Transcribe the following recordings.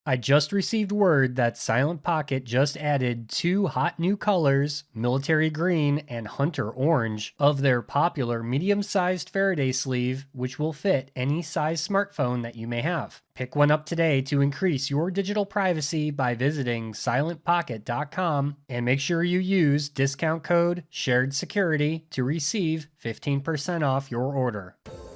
I just received word that Silent Pocket just added 2 hot new colors, military green and hunter orange, of their popular medium-sized Faraday sleeve, which will fit any size smartphone that you may have. Pick one up today to increase your digital privacy by visiting silentpocket.com and make sure you use discount code SHAREDSECURITY to receive 15% off your order.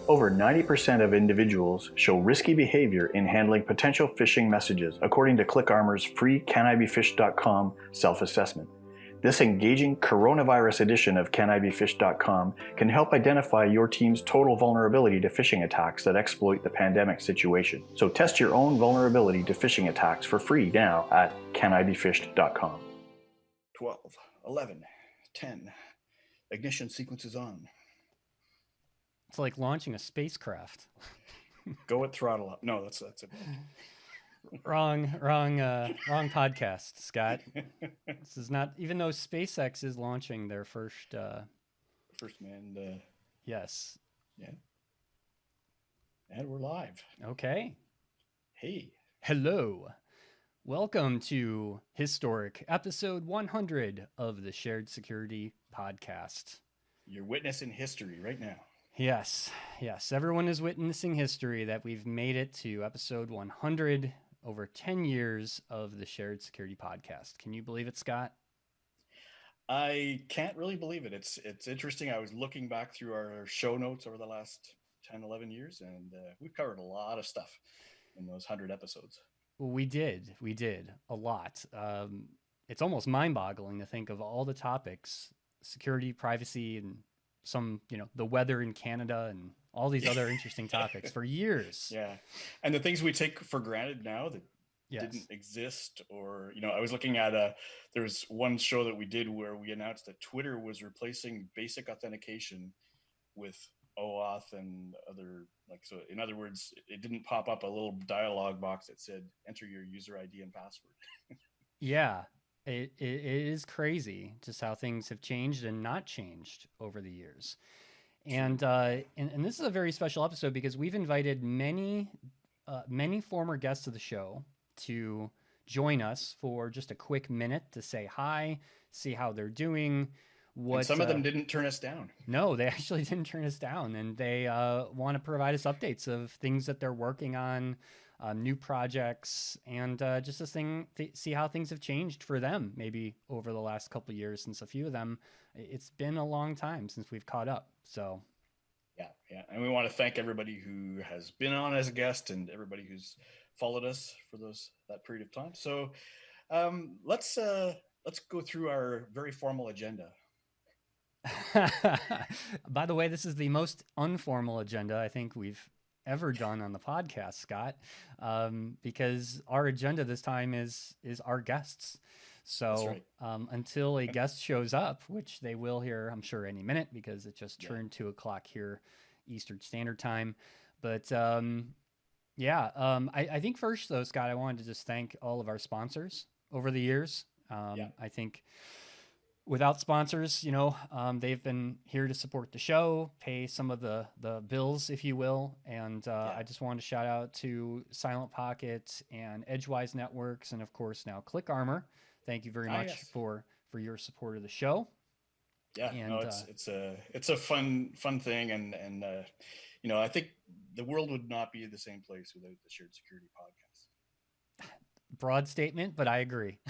Over 90% of individuals show risky behavior in handling potential phishing messages, according to ClickArmor's free CanIBeFished.com self-assessment. This engaging coronavirus edition of CanIBeFished.com can help identify your team's total vulnerability to phishing attacks that exploit the pandemic situation. So test your own vulnerability to phishing attacks for free now at CanIBeFished.com. 12, 11, 10. Ignition sequence is on. It's like launching a spacecraft. Go at throttle up. No, that's it. Wrong podcast, Scott. This is not, even though SpaceX is launching their first manned. Yes. Yeah. And we're live. Okay. Hey. Hello. Welcome to historic episode 100 of the Shared Security podcast. You're witnessing history right now. Yes. Everyone is witnessing history that we've made it to episode 100, over 10 years of the Shared Security podcast. Can you believe it, Scott? I can't really believe it. It's interesting. I was looking back through our show notes over the last 10, 11 years, and we've covered a lot of stuff in those 100 episodes. We did a lot. It's almost mind-boggling to think of all the topics, security, privacy, and some, the weather in Canada and all these other interesting topics for years. Yeah. And the things we take for granted now that didn't exist, or, I was looking at there was one show that we did where we announced that Twitter was replacing basic authentication with OAuth and other, so in other words, it didn't pop up a little dialogue box that said, enter your user ID and password. Yeah. It is crazy just how things have changed and not changed over the years. And this is a very special episode because we've invited many former guests of the show to join us for just a quick minute to say hi, see how they're doing. And some of them didn't turn us down. No, they actually didn't turn us down, and they want to provide us updates of things that they're working on, new projects, and just see how things have changed for them maybe over the last couple of years, since a few of them, it's been a long time since we've caught up. So yeah. And we want to thank everybody who has been on as a guest and everybody who's followed us for that period of time. So let's go through our very formal agenda. By the way, this is the most informal agenda I think we've ever done on the podcast, Scott, because our agenda this time is our guests. So until a guest shows up, which they will here, I'm sure, any minute, because it just turned 2:00 here Eastern Standard Time. But I think first, though, Scott, I wanted to just thank all of our sponsors over the years. I think without sponsors, they've been here to support the show, pay some of the bills, if you will. And I just wanted to shout out to Silent Pocket and Edgewise Networks, and of course now ClickArmor. Thank you very much for your support of the show. Yeah, and it's a fun thing, and I think the world would not be the same place without the Shared Security podcast. Broad statement, but I agree.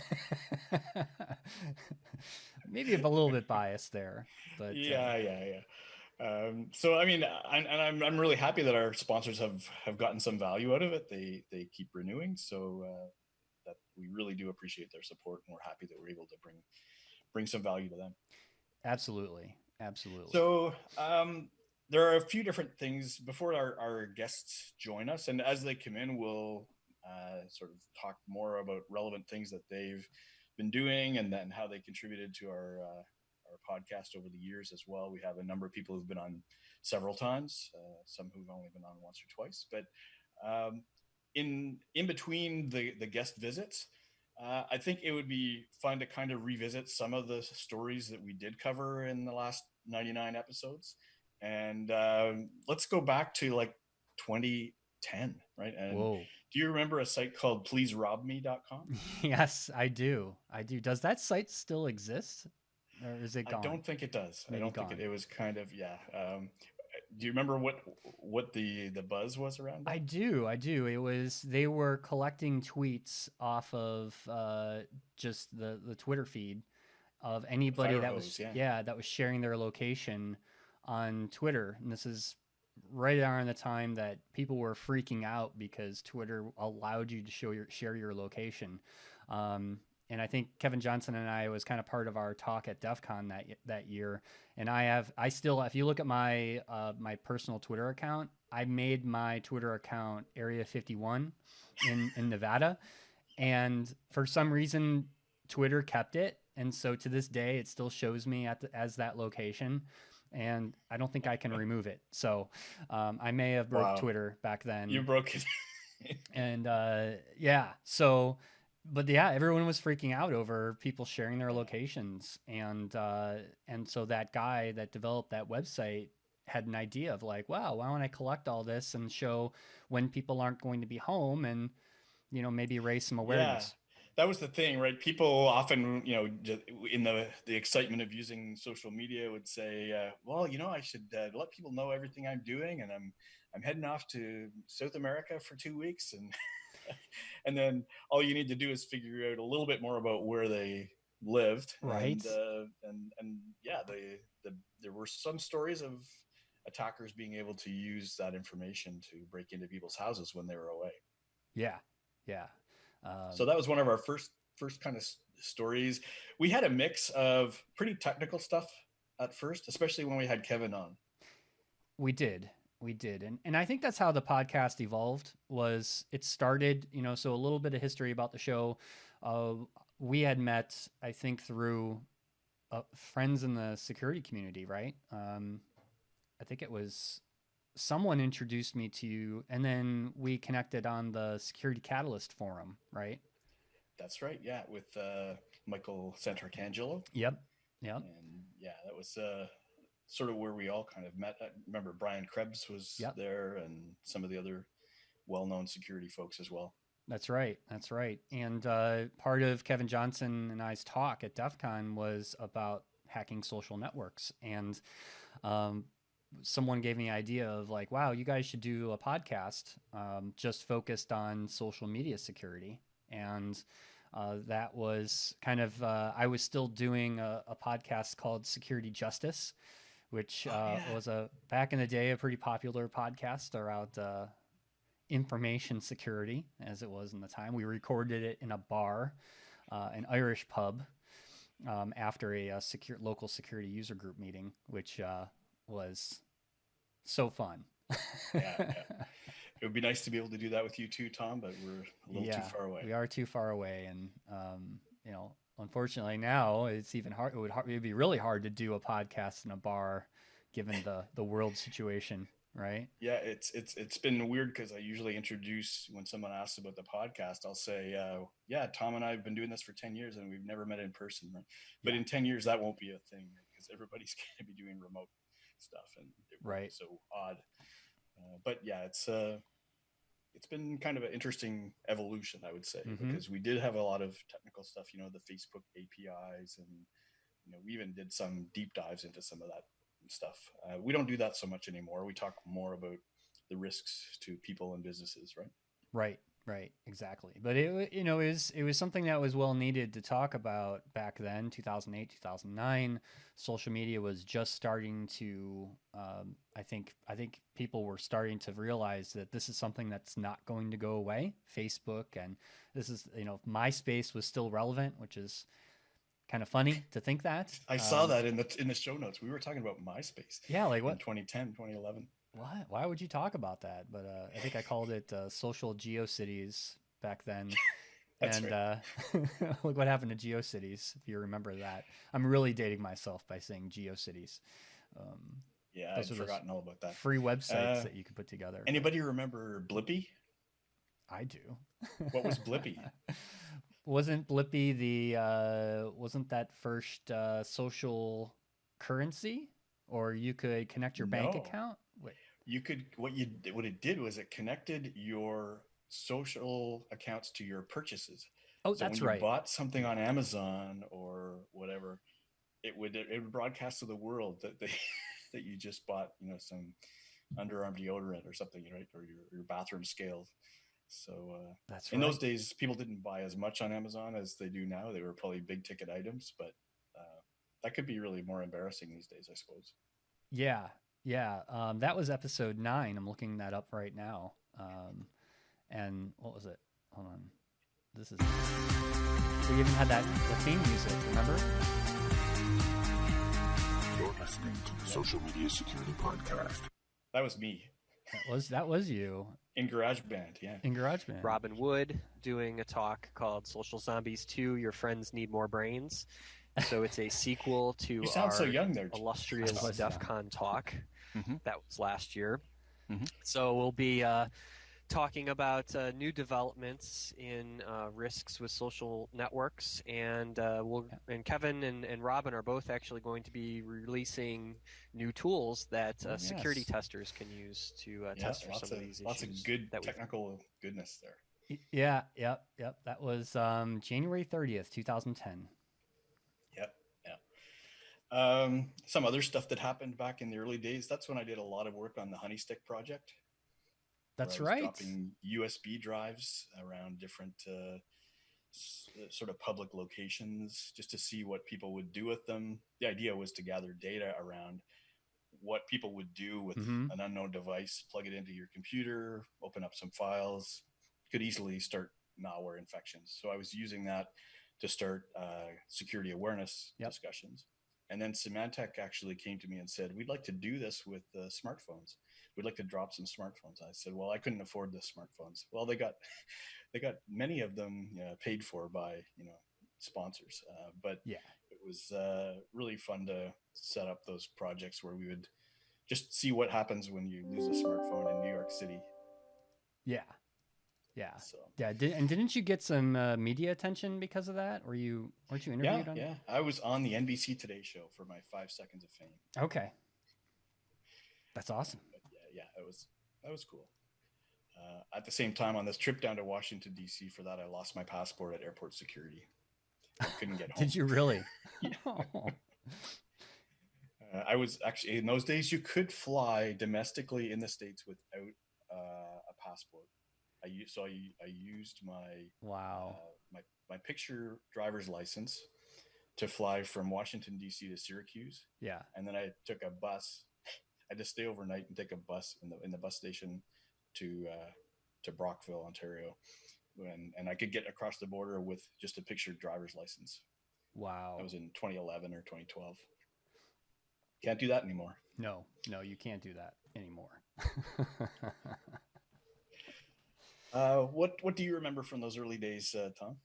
Maybe a little bit biased there, but yeah. So I mean, I'm really happy that our sponsors have gotten some value out of it. They keep renewing, so that we really do appreciate their support, and we're happy that we're able to bring some value to them. Absolutely. So there are a few different things before our guests join us, and as they come in, we'll sort of talk more about relevant things that they've been doing, and then how they contributed to our podcast over the years as well. We have a number of people who've been on several times, some who've only been on once or twice, but in between the guest visits, I think it would be fun to kind of revisit some of the stories that we did cover in the last 99 episodes. And let's go back to 2010, right? And Whoa. Do you remember a site called pleaserobme.com? Yes, I do. I do. Does that site still exist, or is it I gone? don't think it does. I Maybe don't think it. gone. It was kind of, yeah. Do you remember what the buzz was around I that? do. I do. They were collecting tweets off of just the Twitter feed of The anybody fire that hose, was, yeah. yeah, that was sharing their location on Twitter. And this is right around the time that people were freaking out because Twitter allowed you to share your location. Um, and I think Kevin Johnson and I was kind of part of our talk at DEF CON that year. And I still, if you look at my my personal Twitter account, I made my Twitter account Area 51 in Nevada, and for some reason Twitter kept it, and so to this day it still shows me as that location, and I don't think I can remove it. So I may have broke Wow. Twitter back then. You broke it. And yeah, so but yeah, everyone was freaking out over people sharing their Yeah. locations, and so that guy that developed that website had an idea of like, wow, why don't I collect all this and show when people aren't going to be home, and maybe raise some Yeah. awareness. That was the thing, right? People often, in the excitement of using social media, would say, "Well, I should let people know everything I'm doing, and I'm heading off to South America for 2 weeks," and and then all you need to do is figure out a little bit more about where they lived, Right. and yeah, there were some stories of attackers being able to use that information to break into people's houses when they were away. Yeah. Yeah. So that was one of our first kind of stories. We had a mix of pretty technical stuff at first, especially when we had Kevin on. We did. We did. And I think that's how the podcast evolved. Was it started, so a little bit of history about the show. Uh, we had met, I think, through friends in the security community, right? I think it was someone introduced me to you, and then we connected on the Security Catalyst forum, right? That's right. Yeah, with Michael Santarcangelo. Yep. Yep. And yeah, that was sort of where we all kind of met. I remember Brian Krebs was Yep. there, and some of the other well-known security folks as well. That's right. That's right. And part of Kevin Johnson and I's talk at DEF CON was about hacking social networks. And um, someone gave me the idea of like, wow, you guys should do a podcast just focused on social media security. And that was kind of, I was still doing a podcast called Security Justice, which was back in the day, a pretty popular podcast around information security, as it was in the time. We recorded it in a bar, an Irish pub, after a local security user group meeting, which was so fun. Yeah. It would be nice to be able to do that with you too, Tom, but we're a little too far away. We are too far away, and unfortunately now it's even hard. It'd be really hard to do a podcast in a bar, given the world situation. Right. Yeah, it's been weird because I usually introduce, when someone asks about the podcast, I'll say, yeah, Tom and I have been doing this for 10 years and we've never met in person. Right? But in 10 years, that won't be a thing because everybody's going to be doing remote stuff, and it won't be so odd. But yeah, it's been kind of an interesting evolution, I would say, because we did have a lot of technical stuff, the Facebook APIs, and we even did some deep dives into some of that stuff. We don't do that so much anymore. We talk more about the risks to people and businesses, right? Right, exactly. But it was something that was well needed to talk about back then, 2008, 2009. Social media was just starting to, I think people were starting to realize that this is something that's not going to go away. Facebook, and this is, MySpace was still relevant, which is kind of funny to think that. I saw that in the show notes. We were talking about MySpace. Yeah, like what? In 2010, 2011. What? Why would you talk about that? But I think I called it social GeoCities back then. That's and right. Look what happened to GeoCities, if you remember that. I'm really dating myself by saying GeoCities. Yeah, I've forgotten all about that. Free websites that you could put together. Anybody remember Blippy? I do. What was Blippy? Wasn't Blippy wasn't that first social currency? Or you could connect your bank account? Wait. You could, what it did was it connected your social accounts to your purchases. Oh, So when that's you right. bought something on Amazon or whatever, it would broadcast to the world that they that you just bought, some underarm deodorant or something, right? Or your bathroom scales. So That's in those right. days, people didn't buy as much on Amazon as they do now. They were probably big ticket items, but that could be really more embarrassing these days, I suppose. Yeah. Yeah. That was episode 9. I'm looking that up right now. And what was it? Hold on. This is. We even had the theme music. Remember? You're listening to the Social Media Security Podcast. That was me. That was you in GarageBand. Yeah, in GarageBand. Robin Wood doing a talk called Social Zombies 2: Your Friends Need More Brains. So it's a sequel to you sound our so young there, illustrious DEF CON talk. Mm-hmm. That was last year. Mm-hmm. So we'll be talking about new developments in risks with social networks, and and Kevin and Robin are both actually going to be releasing new tools that security testers can use to test for some of these issues. Lots of good technical goodness there. Yeah, yep. That was January 30th, 2010. Yep. Yeah. Some other stuff that happened back in the early days. That's when I did a lot of work on the Honeystick project. That's right. Dropping USB drives around different sort of public locations just to see what people would do with them. The idea was to gather data around what people would do with an unknown device, plug it into your computer, open up some files, could easily start malware infections. So I was using that to start security awareness discussions. And then Symantec actually came to me and said, we'd like to do this with smartphones. We'd like to drop some smartphones. I said, well, I couldn't afford the smartphones. Well, they got many of them paid for by sponsors. But it was really fun to set up those projects where we would just see what happens when you lose a smartphone in New York City. Yeah. So. Yeah. Didn't you get some media attention because of that? Weren't you interviewed on? Yeah. I was on the NBC Today show for my 5 seconds of fame. Okay. That's awesome. But yeah, that was cool. At the same time, on this trip down to Washington, D.C., for that, I lost my passport at airport security. I couldn't get home. Did you really? I was actually, in those days, you could fly domestically in the States without a passport. I used my my picture driver's license to fly from Washington, D.C. to Syracuse. Yeah. And then I took a bus. I had to stay overnight and take a bus in the bus station to Brockville, Ontario. And I could get across the border with just a picture driver's license. Wow. That was in 2011 or 2012. Can't do that anymore. No, you can't do that anymore. What do you remember from those early days, Tom?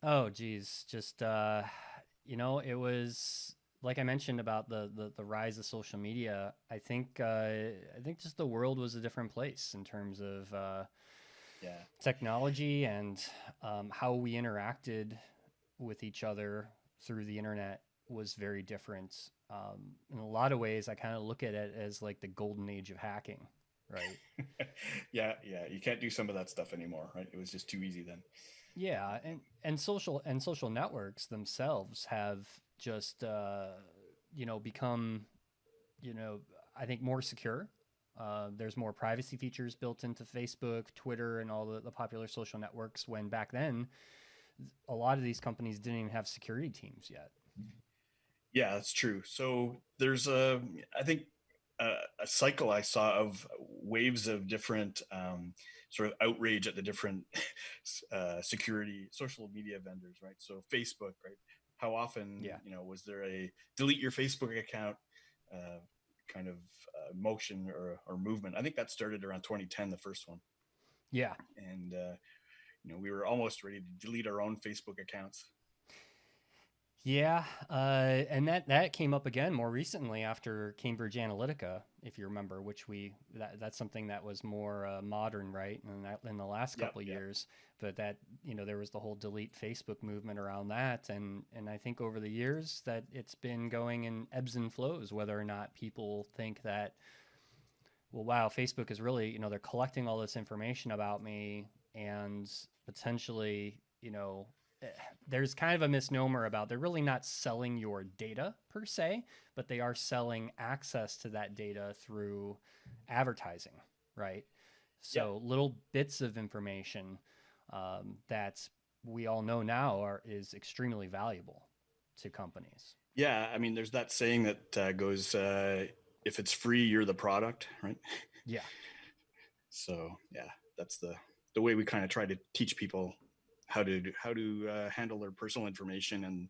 Oh, geez. Just, it was like I mentioned about the rise of social media. I think just the world was a different place in terms of technology and how we interacted with each other through the internet was very different. In a lot of ways, I kind of look at it as like the golden age of hacking. Right. Yeah. You can't do some of that stuff anymore, right? It was just too easy then. Yeah, and social networks themselves have just become, I think more secure. There's more privacy features built into Facebook, Twitter, and all the popular social networks. When back then, a lot of these companies didn't even have security teams yet. Yeah, that's true. So there's a cycle I saw of waves of different sort of outrage at the different security social media vendors, right? So Facebook, right? How often, was there a delete your Facebook account kind of motion or movement? I think that started around 2010, the first one. Yeah. And, we were almost ready to delete our own Facebook accounts. Yeah, and that came up again more recently after Cambridge Analytica, if you remember, which that's something that was more modern, right? In the last couple of years, but that there was the whole delete Facebook movement around that, and I think over the years that it's been going in ebbs and flows, whether or not people think that, well, wow, Facebook is really they're collecting all this information about me. and potentially, there's kind of a misnomer about they're really not selling your data per se, but they are selling access to that data through advertising, right? So little bits of information that we all know now is extremely valuable to companies. Yeah, I mean, there's that saying that goes, if it's free, you're the product, right? Yeah. So yeah, that's the way we kind of try to teach people how to handle their personal information, and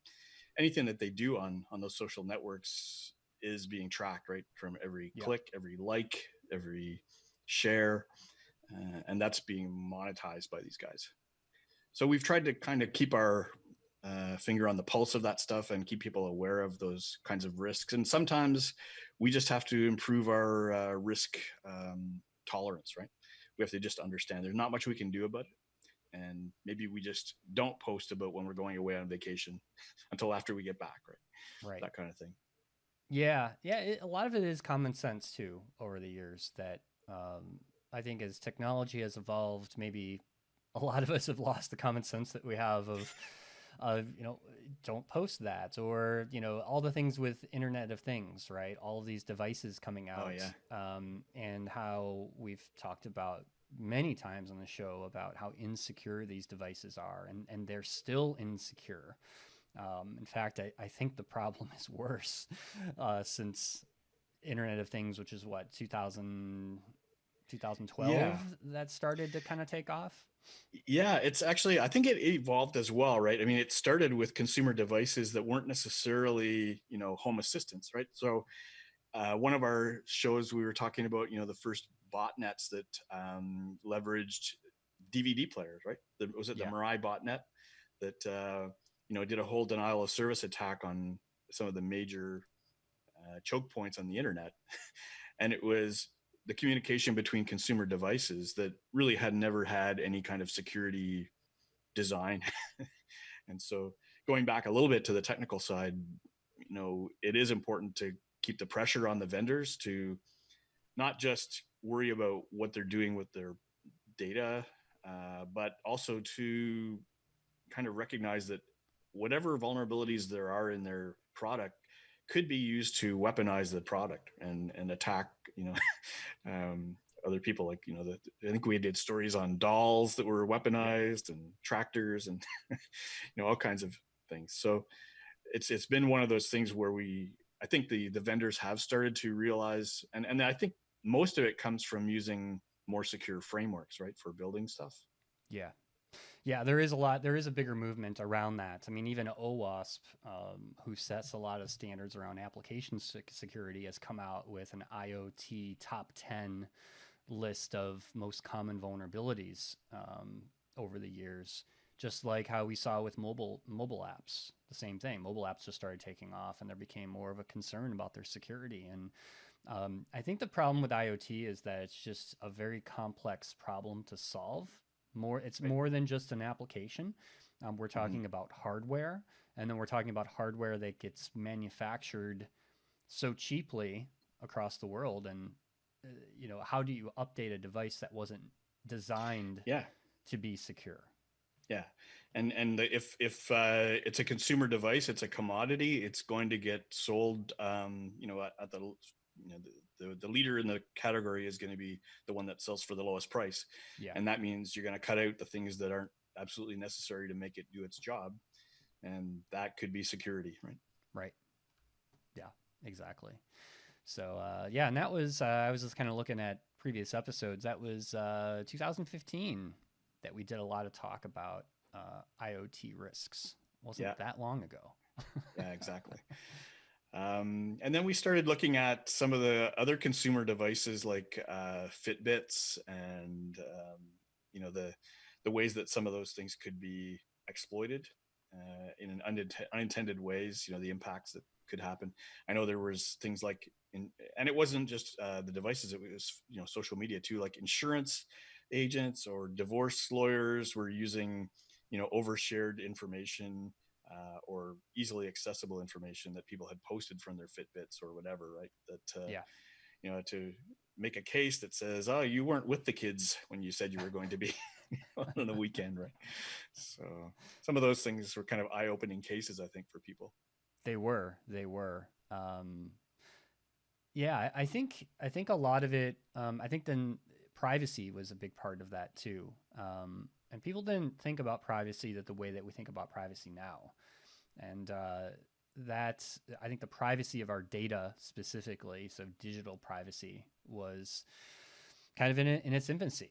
anything that they do on those social networks is being tracked, right? From every click, every like, every share, and that's being monetized by these guys. So we've tried to kind of keep our finger on the pulse of that stuff and keep people aware of those kinds of risks. And sometimes we just have to improve our risk tolerance, right? We have to just understand there's not much we can do about it. And maybe we just don't post about when we're going away on vacation until after we get back, right? Right. That kind of thing. Yeah. Yeah. A lot of it is common sense too over the years that I think as technology has evolved, maybe a lot of us have lost the common sense that we have of, don't post that, or, all the things with Internet of Things, right? All of these devices coming out, and how we've talked about many times on the show about how insecure these devices are, and they're still insecure. In fact, I think the problem is worse since Internet of Things, which is what, 2012, that started to kind of take off. Yeah, it's actually, I think it evolved as well, right? I mean, it started with consumer devices that weren't necessarily, home assistants, right? So one of our shows, we were talking about, the first botnets that leveraged DVD players, right? Was it the Mirai botnet that, did a whole denial of service attack on some of the major choke points on the internet. And it was the communication between consumer devices that really had never had any kind of security design. And so going back a little bit to the technical side, it is important to keep the pressure on the vendors to not just worry about what they're doing with their data, but also to kind of recognize that whatever vulnerabilities there are in their product could be used to weaponize the product and attack, other people. Like, I think we did stories on dolls that were weaponized and tractors and, all kinds of things. So it's been one of those things where I think the vendors have started to realize, and I think most of it comes from using more secure frameworks, right, for building stuff. Yeah. Yeah, there is a bigger movement around that. I mean, even OWASP, who sets a lot of standards around application security, has come out with an IoT top 10 list of most common vulnerabilities over the years. Just like how we saw with mobile apps, the same thing. Mobile apps just started taking off, and there became more of a concern about their security. And I think the problem with IoT is that it's just a very complex problem to solve. It's more than just an application. We're talking about hardware, and then we're talking about hardware that gets manufactured so cheaply across the world. And how do you update a device that wasn't designed to be secure? Yeah, and if it's a consumer device, it's a commodity. It's going to get sold, at the the leader in the category is going to be the one that sells for the lowest price. Yeah. And that means you're going to cut out the things that aren't absolutely necessary to make it do its job. And that could be security, right? Right. Yeah, exactly. So, and that was, I was just kind of looking at previous episodes. That was 2015 that we did a lot of talk about IoT risks. Wasn't that long ago. Yeah, exactly. And then we started looking at some of the other consumer devices like Fitbits and, the ways that some of those things could be exploited in an unintended ways, the impacts that could happen. I know there was things like, and it wasn't just the devices, it was, social media too, like insurance agents or divorce lawyers were using, overshared information or easily accessible information that people had posted from their Fitbits or whatever, right? That, to make a case that says, oh, you weren't with the kids when you said you were going to be. on the weekend, right? So some of those things were kind of eye-opening cases, I think, for people. They were. Yeah, I think a lot of it. I think then privacy was a big part of that too. And people didn't think about privacy the way that we think about privacy now. And that's, I think, the privacy of our data specifically, so digital privacy, was kind of in its infancy.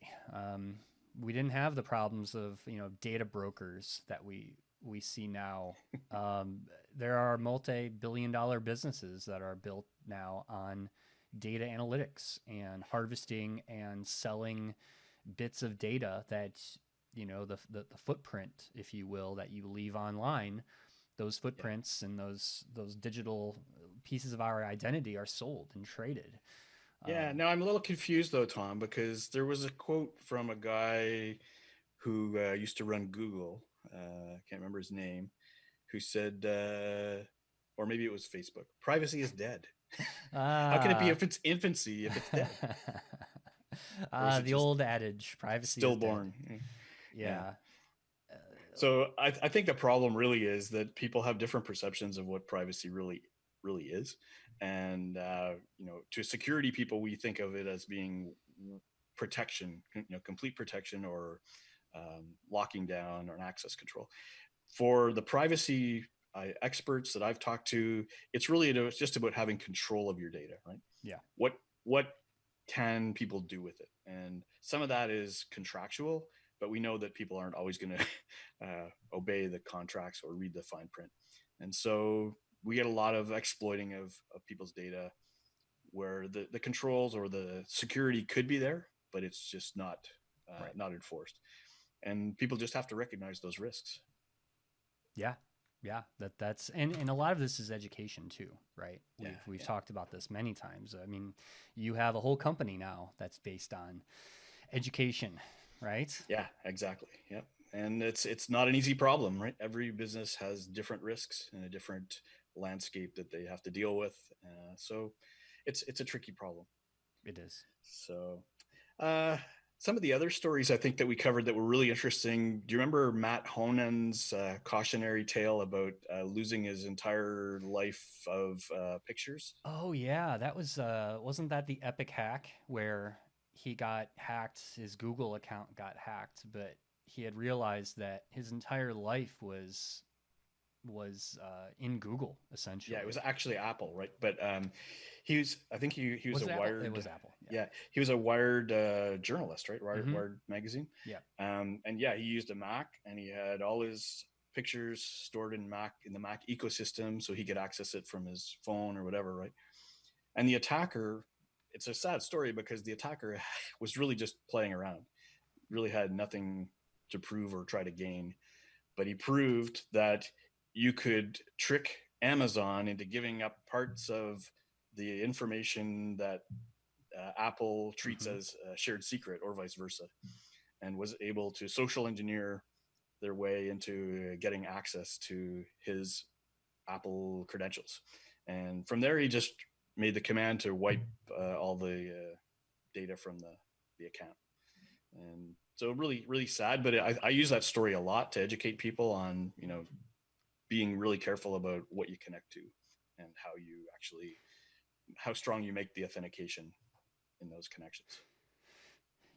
We didn't have the problems of data brokers that we see now. There are multi-billion-dollar businesses that are built now on data analytics and harvesting and selling bits of data that the footprint, if you will, that you leave online. Those footprints and those digital pieces of our identity are sold and traded. Yeah. Now I'm a little confused though, Tom, because there was a quote from a guy who used to run Google. I can't remember his name, who said, or maybe it was Facebook, privacy is dead. How can it be if it's infancy, if it's dead? The old adage, privacy stillborn. is dead. Yeah. So I think the problem really is that people have different perceptions of what privacy really is. And, to security people, we think of it as being protection, complete protection, or locking down, or an access control. For the privacy experts that I've talked to, it's just about having control of your data, right? Yeah. What can people do with it? And some of that is contractual, but we know that people aren't always going to obey the contracts or read the fine print. And so we get a lot of exploiting of people's data where the controls or the security could be there, but it's just not enforced. And people just have to recognize those risks. Yeah. That's and a lot of this is education too, right? We've talked about this many times. I mean, you have a whole company now that's based on education, right? Yeah, exactly. Yep. And it's not an easy problem, right? Every business has different risks and a different landscape that they have to deal with. So it's a tricky problem. It is. So some of the other stories I think that we covered that were really interesting. Do you remember Matt Honen's cautionary tale about losing his entire life of pictures? Oh yeah, that was wasn't that the epic hack where he got hacked, his Google account got hacked, but he had realized that his entire life was in Google, essentially. Yeah, it was actually Apple, right? But I think he was a Apple? Wired. It was Apple. Yeah, he was a Wired journalist, right? Wired magazine. Yeah. And he used a Mac, and he had all his pictures stored in the Mac ecosystem, so he could access it from his phone or whatever, right? And the attacker, it's a sad story because the attacker was really just playing around, really had nothing to prove or try to gain, but he proved that you could trick Amazon into giving up parts of the information that Apple treats as a shared secret, or vice versa, and was able to social engineer their way into getting access to his Apple credentials. And from there, he just made the command to wipe all the data from the account. And so really, really sad, but I use that story a lot to educate people on, being really careful about what you connect to and how strong you make the authentication in those connections.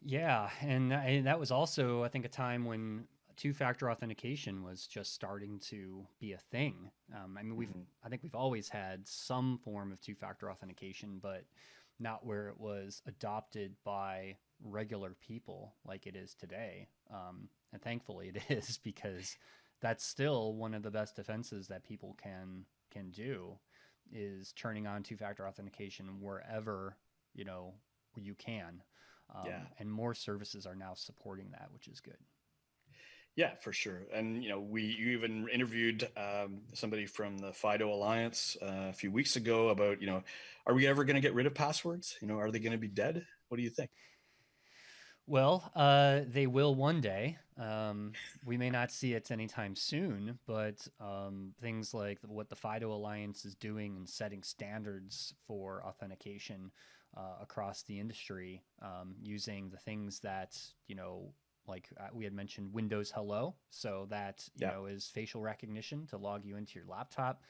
Yeah. And that was also, I think, a time when two-factor authentication was just starting to be a thing. I mean, I think we've always had some form of two-factor authentication, but not where it was adopted by regular people like it is today. And thankfully it is, because that's still one of the best defenses that people can do, is turning on two-factor authentication wherever, you can. And more services are now supporting that, which is good. Yeah, for sure. And, you even interviewed somebody from the FIDO Alliance a few weeks ago about, are we ever going to get rid of passwords? Are they going to be dead? What do you think? Well, they will one day. We may not see it anytime soon, but things like what the FIDO Alliance is doing and setting standards for authentication across the industry, using the things that, like we had mentioned, Windows Hello. So that, you know, is facial recognition to log you into your laptop.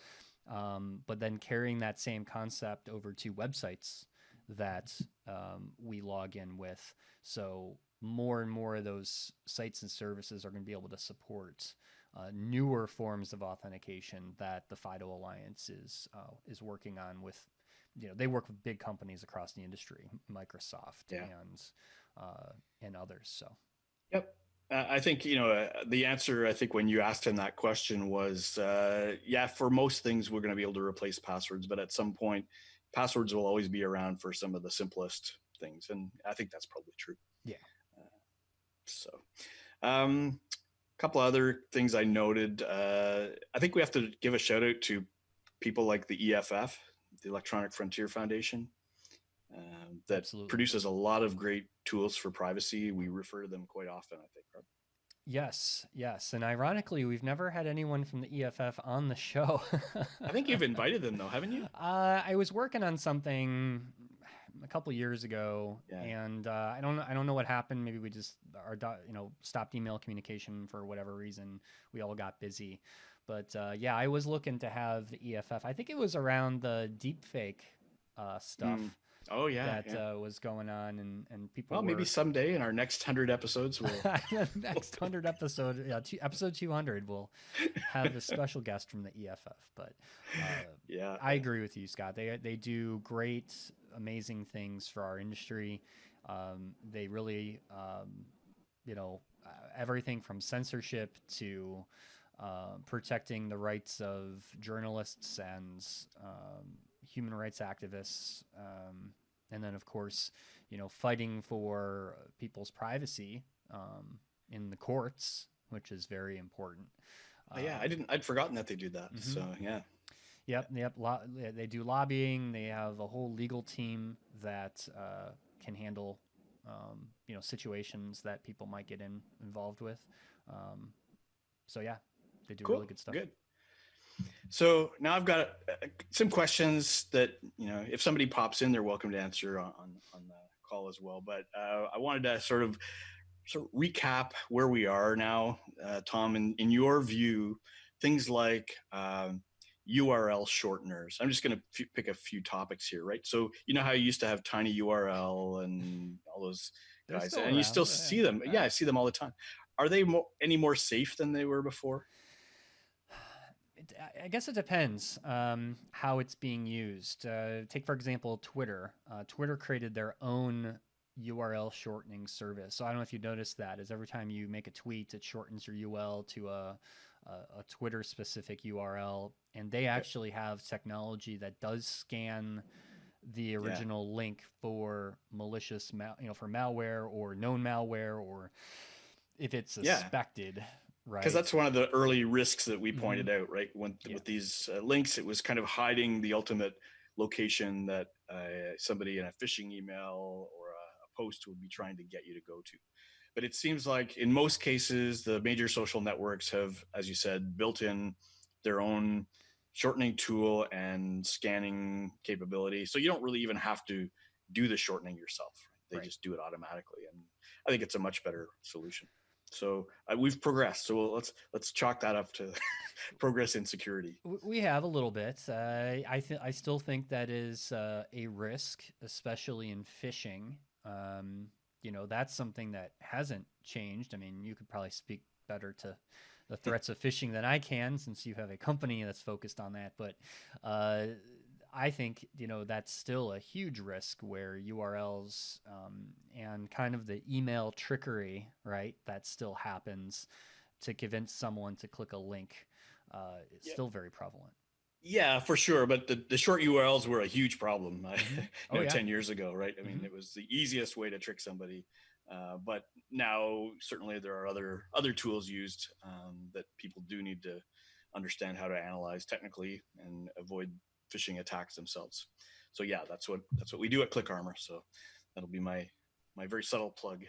But then carrying that same concept over to websites that we log in with. So more and more of those sites and services are going to be able to support newer forms of authentication that the FIDO Alliance is working on with, you know, they work with big companies across the industry, Microsoft and others. So, yep. I think, you know, the answer, I think when you asked him that question was, yeah, for most things, we're going to be able to replace passwords, but at some point, passwords will always be around for some of the simplest things. And I think that's probably true. Yeah. A couple other things I noted. I think we have to give a shout out to people like the EFF, the Electronic Frontier Foundation, that Absolutely. produces a lot of great tools for privacy. We refer to them quite often, I think, Rob. Yes. And ironically, we've never had anyone from the EFF on the show. I think you've invited them though, haven't you? I was working on something a couple of years ago, and I don't know what happened. Maybe we just stopped email communication for whatever reason. We all got busy, but I was looking to have the EFF. I think it was around the deepfake stuff. Oh yeah, that was going on, and people. Well, maybe someday in our next 100 episodes, we'll next 100 episode, episode 200, we'll have a special guest from the EFF. But I agree with you, Scott. They do great, amazing things for our industry. They really, everything from censorship to protecting the rights of journalists and human rights activists, and then of course, fighting for people's privacy in the courts, which is very important. I'd forgotten that they do that. Mm-hmm. So Yep. They do lobbying. They have a whole legal team that can handle situations that people might get involved with. They do really good stuff. Good. So now I've got some questions that, if somebody pops in, they're welcome to answer on the call as well. But I wanted to sort of recap where we are now, Tom, in your view, things like URL shorteners. I'm just going to pick a few topics here, right? So you know how you used to have Tiny URL and all those guys, and you still see them. Yeah, I see them all the time. Are they any more safe than they were before? I guess it depends how it's being used. Take, for example, Twitter. Twitter created their own URL shortening service. So I don't know if you noticed that, is every time you make a tweet, it shortens your URL to a Twitter-specific URL. And they actually have technology that does scan the original link for malicious, for malware or known malware, or if it's suspected. Right. Because that's one of the early risks that we pointed out, right? With these links, it was kind of hiding the ultimate location that somebody in a phishing email or a post would be trying to get you to go to. But it seems like in most cases, the major social networks have, as you said, built in their own shortening tool and scanning capability. So you don't really even have to do the shortening yourself. Right? They just do it automatically. And I think it's a much better solution. So we've progressed. So let's chalk that up to progress in security. We have a little bit. I still think that is a risk, especially in phishing. That's something that hasn't changed. I mean, you could probably speak better to the threats of phishing than I can, since you have a company that's focused on that. But I think, that's still a huge risk, where URLs and kind of the email trickery, right, that still happens to convince someone to click a link. It's still very prevalent. Yeah, for sure. But the short URLs were a huge problem 10 years ago, right? I mean, it was the easiest way to trick somebody. But now certainly there are other tools used that people do need to understand how to analyze technically and avoid phishing attacks themselves. So yeah, that's what we do at ClickArmor. So that'll be my very subtle plug.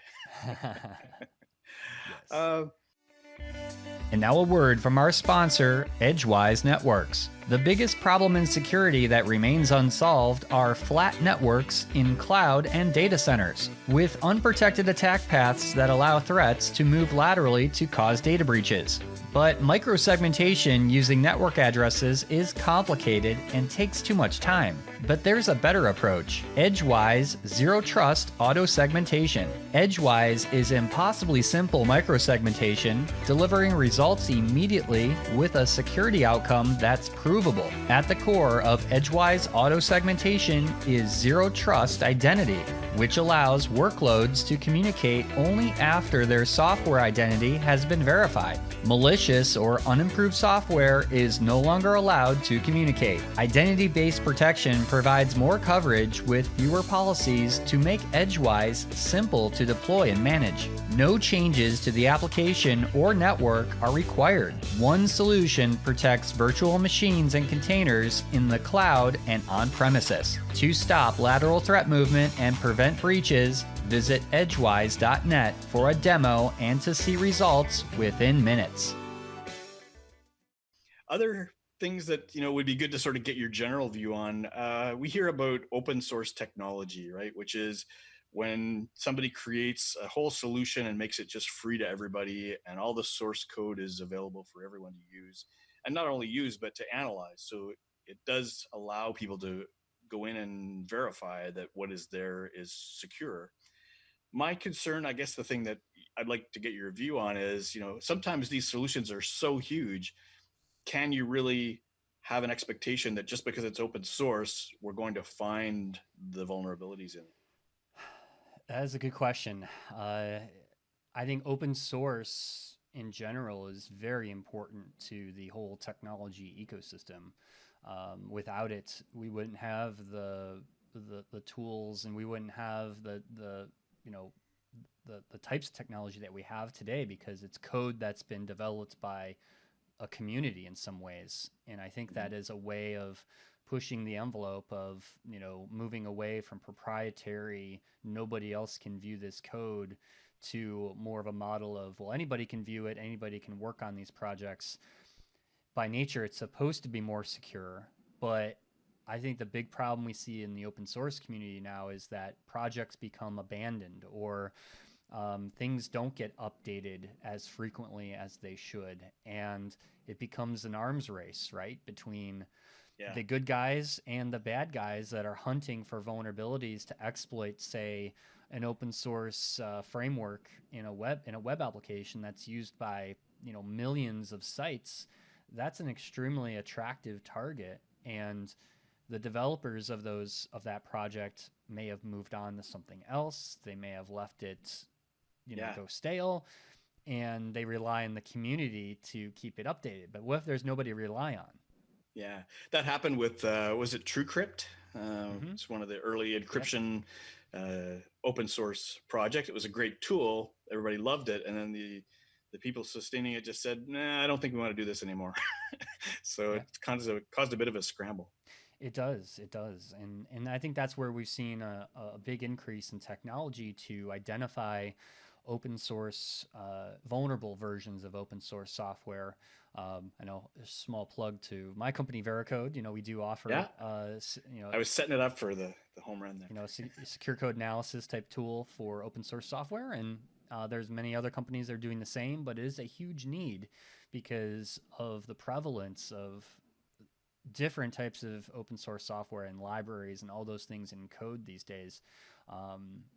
And now a word from our sponsor, Edgewise Networks. The biggest problem in security that remains unsolved are flat networks in cloud and data centers, with unprotected attack paths that allow threats to move laterally to cause data breaches. But microsegmentation using network addresses is complicated and takes too much time. But there's a better approach: Edgewise Zero Trust Auto Segmentation. Edgewise is impossibly simple microsegmentation, delivering results immediately with a security outcome that's provable. At the core of Edgewise Auto Segmentation is Zero Trust Identity, which allows workloads to communicate only after their software identity has been verified. Malicious or unimproved software is no longer allowed to communicate. Identity-based protection provides more coverage with fewer policies to make Edgewise simple to deploy and manage. No changes to the application or network are required. One solution protects virtual machines and containers in the cloud and on-premises. To stop lateral threat movement and prevent breaches, visit edgewise.net for a demo and to see results within minutes. Other things that would be good to sort of get your general view on. We hear about open source technology, right? Which is when somebody creates a whole solution and makes it just free to everybody, and all the source code is available for everyone to use, and not only use but to analyze. So it does allow people to go in and verify that what is there is secure. My concern, I guess the thing that I'd like to get your view on is, sometimes these solutions are so huge. Can you really have an expectation that just because it's open source, we're going to find the vulnerabilities in it? That is a good question. I think open source in general is very important to the whole technology ecosystem. Without it, we wouldn't have the tools, and we wouldn't have the types of technology that we have today, because it's code that's been developed by a community in some ways. And I think that is a way of pushing the envelope of, moving away from proprietary, nobody else can view this code, to more of a model of, well, anybody can view it, anybody can work on these projects. By nature, it's supposed to be more secure, but I think the big problem we see in the open source community now is that projects become abandoned, or things don't get updated as frequently as they should. And it becomes an arms race, right, between the good guys and the bad guys that are hunting for vulnerabilities to exploit, say, an open source framework in a web application that's used by millions of sites. That's an extremely attractive target, and the developers of that project may have moved on to something else. They may have left it go stale, and they rely on the community to keep it updated. But what if there's nobody to rely on? Yeah, that happened with was it TrueCrypt? It's one of the early encryption open source projects. It was a great tool. Everybody loved it, and then the people sustaining it just said, "Nah, I don't think we want to do this anymore." So it caused a bit of a scramble. It does, and I think that's where we've seen a big increase in technology to identify open source, vulnerable versions of open source software. I know a small plug to my company, Veracode. We do offer, I was setting it up for the home run there. Secure code analysis type tool for open source software. And there's many other companies that are doing the same, but it is a huge need because of the prevalence of different types of open source software and libraries and all those things in code these days.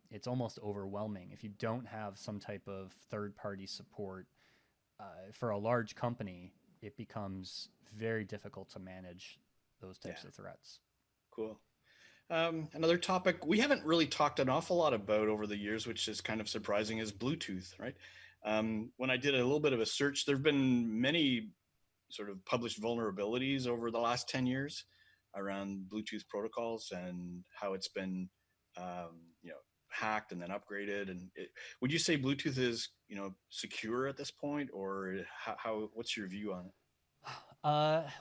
It's almost overwhelming. If you don't have some type of third-party support for a large company, it becomes very difficult to manage those types of threats. Cool. Another topic we haven't really talked an awful lot about over the years, which is kind of surprising, is Bluetooth, right? When I did a little bit of a search, there have been many sort of published vulnerabilities over the last 10 years around Bluetooth protocols and how it's been hacked and then upgraded. And would you say Bluetooth is secure at this point, or what's your view on it?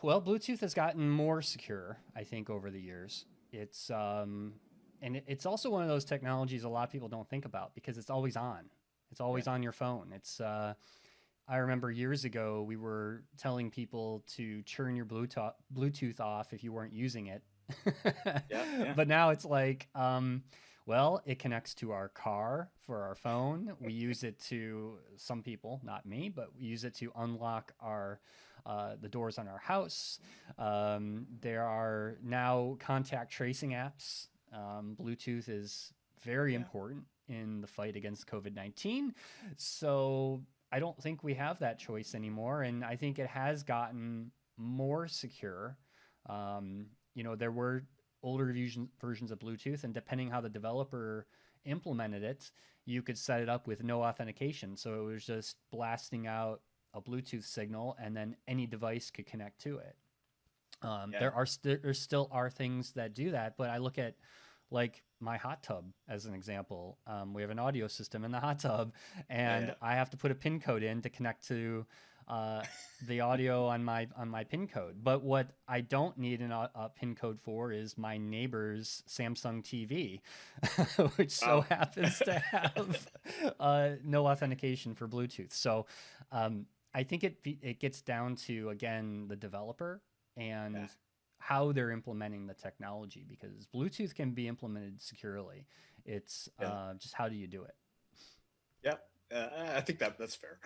Well, Bluetooth has gotten more secure, I think, over the years. It's and it's also one of those technologies a lot of people don't think about because it's always on. It's always on your phone. It's I remember years ago, we were telling people to turn your Bluetooth off if you weren't using it. Yeah. But now it's like, well, it connects to our car for our phone. We use it to, some people, not me, but we use it to unlock the doors on our house. There are now contact tracing apps. Bluetooth is very important in the fight against COVID-19. So I don't think we have that choice anymore. And I think it has gotten more secure. There were older versions of Bluetooth, and depending how the developer implemented it, you could set it up with no authentication. So it was just blasting out a Bluetooth signal, and then any device could connect to it. There still are things that do that, but I look at like my hot tub as an example. We have an audio system in the hot tub, and I have to put a PIN code in to connect to the audio on my PIN code. But what I don't need a PIN code for is my neighbor's Samsung TV, which happens to have no authentication for Bluetooth. So I think it gets down to, again, the developer and how they're implementing the technology, because Bluetooth can be implemented securely. It's just how do you do it? I think that's fair.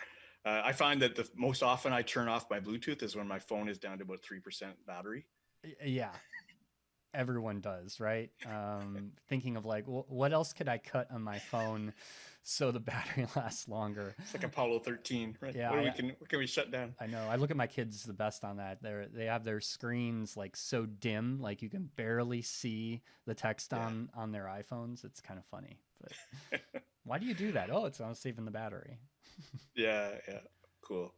I find that the most often I turn off my Bluetooth is when my phone is down to about 3% battery. Yeah, everyone does, right? Thinking of like, what else could I cut on my phone so the battery lasts longer? It's like Apollo 13, right? Yeah, what can we shut down? I know. I look at my kids the best on that. They have their screens like so dim, like you can barely see the text on their iPhones. It's kind of funny. But why do you do that? Oh, it's saving the battery. Yeah, cool.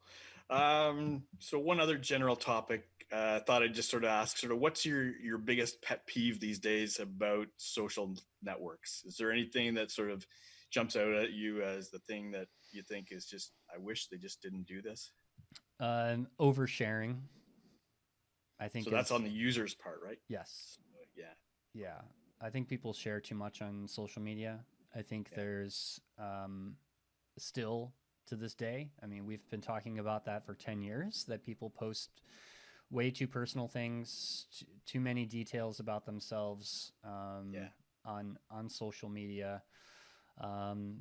So one other general topic, thought I'd just sort of ask, what's your biggest pet peeve these days about social networks? Is there anything that sort of jumps out at you as the thing that you think is just, I wish they just didn't do this? Oversharing, I think. So that's on the user's part, right? Yes. Yeah. I think people share too much on social media. I think there's still to this day, I mean, we've been talking about that for 10 years, that people post way too personal things, too many details about themselves on social media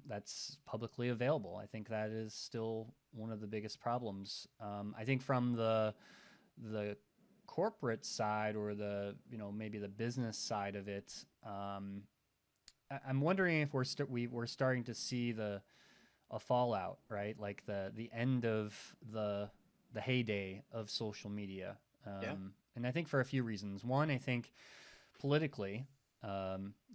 that's publicly available. I think that is still one of the biggest problems. I think from the corporate side, or maybe the business side of it, I'm wondering if we're starting to see a fallout, right? Like the end of the heyday of social media. And I think for a few reasons. One, I think politically,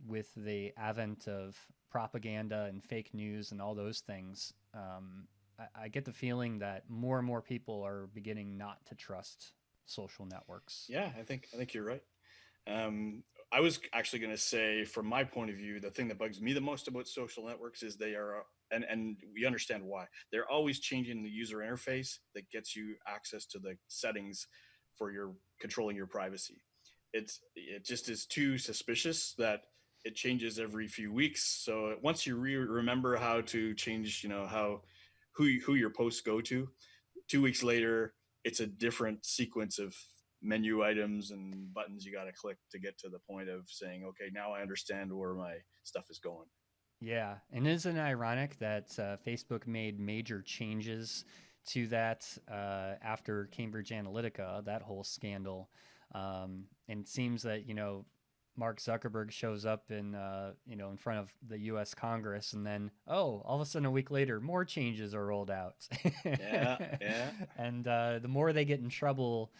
with the advent of propaganda and fake news and all those things, I get the feeling that more and more people are beginning not to trust social networks. Yeah, I think you're right. I was actually going to say, from my point of view, the thing that bugs me the most about social networks is they are, and we understand why, they're always changing the user interface that gets you access to the settings for your controlling your privacy. It just is too suspicious that it changes every few weeks. So once you remember how to change, who your posts go to, 2 weeks later, it's a different sequence of menu items and buttons you got to click to get to the point of saying, okay, now I understand where my stuff is going. Yeah. And isn't it ironic that Facebook made major changes to that after Cambridge Analytica, that whole scandal? And it seems that, Mark Zuckerberg shows up in front of the U.S. Congress, and then, all of a sudden a week later, more changes are rolled out. Yeah. And the more they get in trouble,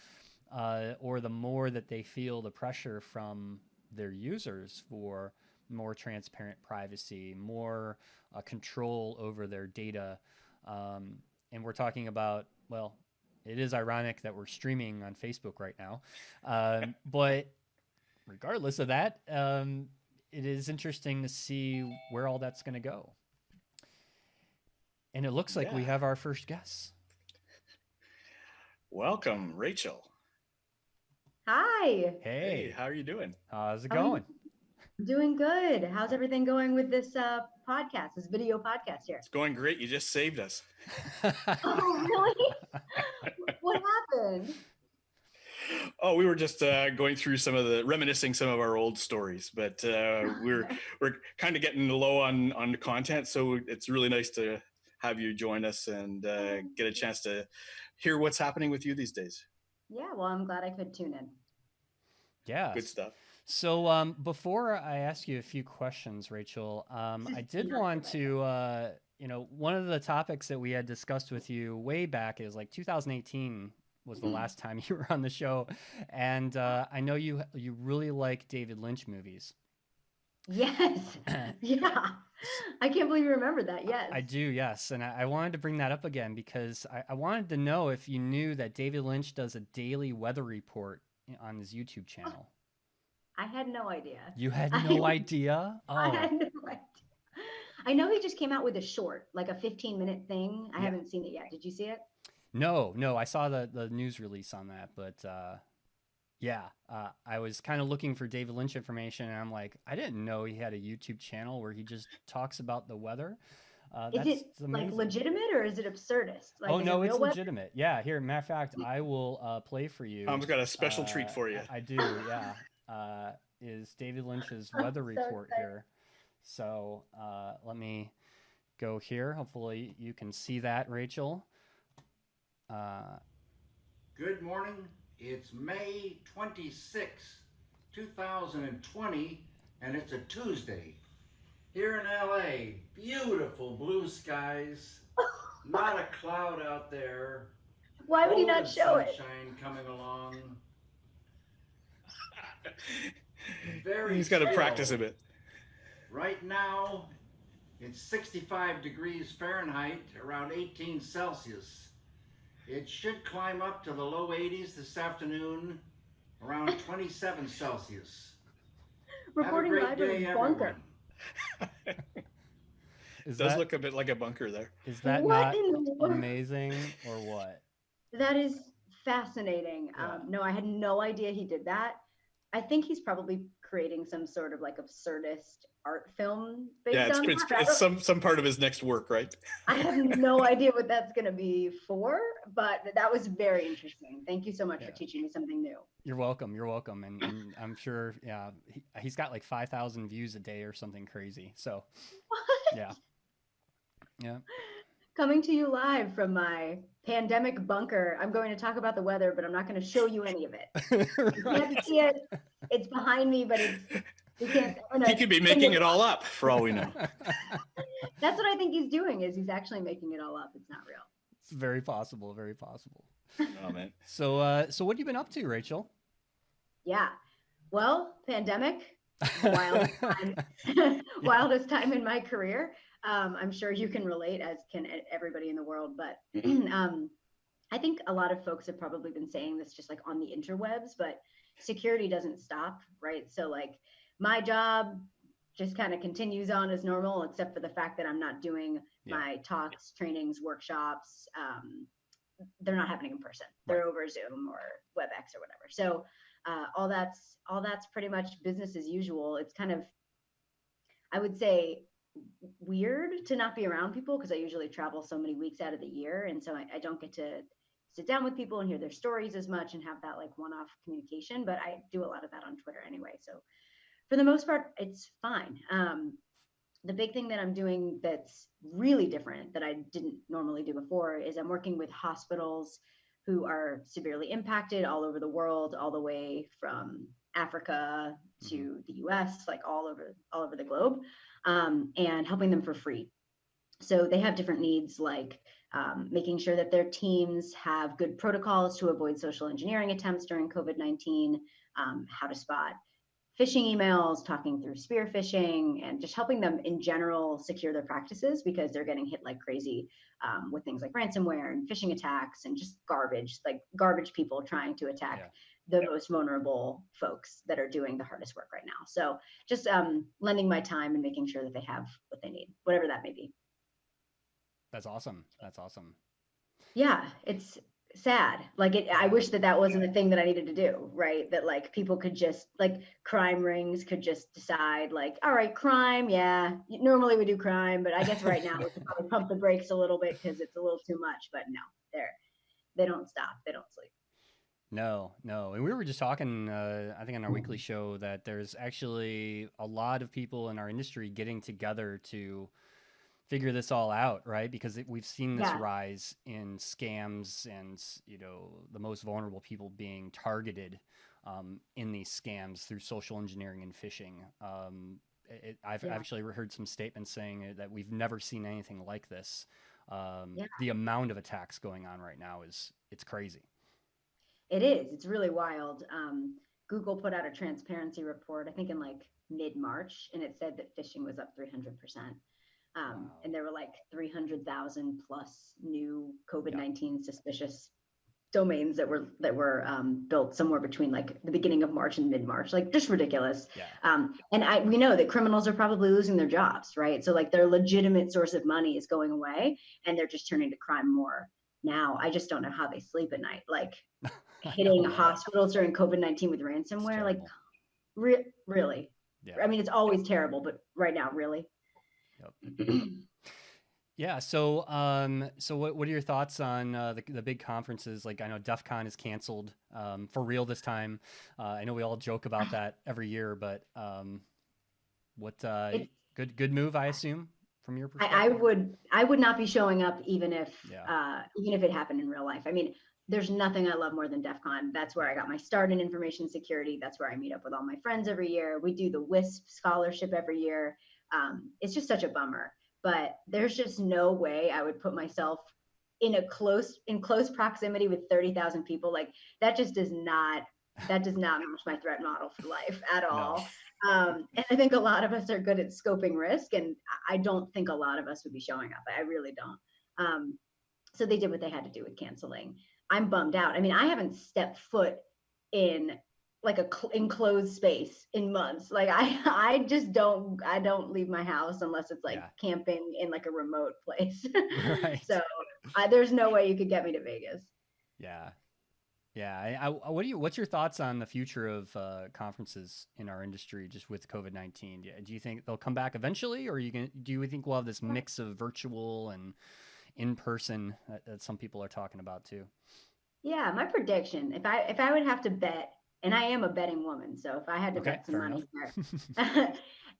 or the more that they feel the pressure from their users for more transparent privacy, more control over their data. And we're talking about, well, it is ironic that we're streaming on Facebook right now. But regardless of that, it is interesting to see where all that's going to go. And it looks like we have our first guest. Welcome, Rachel. Hi. Hey, how are you doing? How's it going? Doing good. How's everything going with this podcast, this video podcast here? It's going great. You just saved us. Oh, really? What happened? Oh, we were just going through reminiscing some of our old stories, but we're kind of getting low on content, so it's really nice to have you join us and get a chance to hear what's happening with you these days. Yeah, well, I'm glad I could tune in. Yeah. Good stuff. So before I ask you a few questions, Rachel, I did want to, one of the topics that we had discussed with you way back is like 2018 was the last time you were on the show. And I know you really like David Lynch movies. Yes. Yeah. I can't believe you remember that. Yes. I do. Yes. And I wanted to bring that up again because I wanted to know if you knew that David Lynch does a daily weather report on his YouTube channel. I had no idea. You had no idea? Oh. I had no idea. I know he just came out with a short, like a 15-minute thing. I haven't seen it yet. Did you see it? No. I saw the news release on that, but I was kind of looking for David Lynch information, and I'm like, I didn't know he had a YouTube channel where he just talks about the weather. Is it like legitimate or is it absurdist? Like, oh no, it's legitimate. Yeah, here, matter of fact, I will play for you. Tom's got a special treat for you. I do, yeah. Is David Lynch's weather report here. So let me go here. Hopefully you can see that, Rachel. Good morning. It's May 26, 2020, and it's a Tuesday. Here in LA, beautiful blue skies, not a cloud out there. Why would he not show it? Sunshine coming along. He's got to practice a bit. Right now, it's 65 degrees Fahrenheit, around 18 Celsius. It should climb up to the low 80s this afternoon, around 27 Celsius. Reporting live from a bunker. It does look a bit like a bunker there. Is that not amazing or what? That is fascinating. Yeah. No, I had no idea he did that. I think he's probably creating some sort of like absurdist art film based on that. It's some part of his next work, right? I have no idea what that's going to be for, but that was very interesting. Thank you so much for teaching me something new. You're welcome. And I'm sure, he's got like 5,000 views a day or something crazy. So, what? Yeah. Coming to you live from my pandemic bunker. I'm going to talk about the weather, but I'm not going to show you any of it. You can't see it. It's behind me, but you can't. He could be making it all up for all we know. That's what I think he's doing. Is he's actually making it all up. It's not real. It's very possible. Very possible. Oh man. So what have you been up to, Rachel? Yeah. Well, pandemic. Wildest time in my career. I'm sure you can relate, as can everybody in the world, but I think a lot of folks have probably been saying this just like on the interwebs, but security doesn't stop, right? So like my job just kind of continues on as normal, except for the fact that I'm not doing my talks, trainings, workshops. They're not happening in person. They're over Zoom or WebEx or whatever. So all that's pretty much business as usual. It's kind of, I would say, weird to not be around people because I usually travel so many weeks out of the year, and so I don't get to sit down with people and hear their stories as much and have that like one-off communication, but I do a lot of that on Twitter anyway, so for the most part it's fine. The big thing that I'm doing that's really different that I didn't normally do before is I'm working with hospitals who are severely impacted all over the world, all the way from Africa to the US, like all over the globe, and helping them for free. So they have different needs, like making sure that their teams have good protocols to avoid social engineering attempts during COVID-19, how to spot phishing emails, talking through spear phishing, and just helping them in general secure their practices because they're getting hit like crazy with things like ransomware and phishing attacks and just garbage people trying to attack the most vulnerable folks that are doing the hardest work right now. So just lending my time and making sure that they have what they need, whatever that may be. That's awesome. That's awesome. Yeah, it's sad. Like I wish that wasn't a thing that I needed to do, right? That like people could just like crime rings could just decide like, all right, crime. Yeah. Normally we do crime, but I guess right now we could probably pump the brakes a little bit because it's a little too much, but no, they don't stop. They don't sleep. No. And we were just talking, I think on our weekly show, that there's actually a lot of people in our industry getting together to figure this all out, right? Because we've seen this rise in scams and, the most vulnerable people being targeted in these scams through social engineering and phishing. I've actually heard some statements saying that we've never seen anything like this. The amount of attacks going on right now it's crazy. It is. It's really wild. Google put out a transparency report, I think in like mid-March, and it said that phishing was up 300%. And there were like 300,000 plus new COVID-19 suspicious domains that were built somewhere between like the beginning of March and mid-March, like just ridiculous. And we know that criminals are probably losing their jobs, right? So like their legitimate source of money is going away and they're just turning to crime more now. I just don't know how they sleep at night, like hitting hospitals during COVID-19 with ransomware, like really. I mean, it's always terrible, but right now, really. Yeah. So, what are your thoughts on the big conferences? Like, I know DEF CON is canceled for real this time. I know we all joke about that every year, but good move, I assume, from your perspective. I would not be showing up even if it happened in real life. I mean, there's nothing I love more than DEF CON. That's where I got my start in information security. That's where I meet up with all my friends every year. We do the WISP scholarship every year. It's just such a bummer, but there's just no way I would put myself in close proximity with 30,000 people. Like that does not match my threat model for life at all. No. And I think a lot of us are good at scoping risk, and I don't think a lot of us would be showing up. I really don't. So they did what they had to do with canceling. I'm bummed out. I mean, I haven't stepped foot in like a enclosed space in months. Like I don't leave my house unless it's like camping in like a remote place. Right. So there's no way you could get me to Vegas. Yeah. What's your thoughts on the future of conferences in our industry just with COVID-19? Do you think they'll come back eventually, or do you think we'll have this mix of virtual and in person that some people are talking about too? Yeah, my prediction, if I would have to bet, and I am a betting woman, so if I had to bet some money here,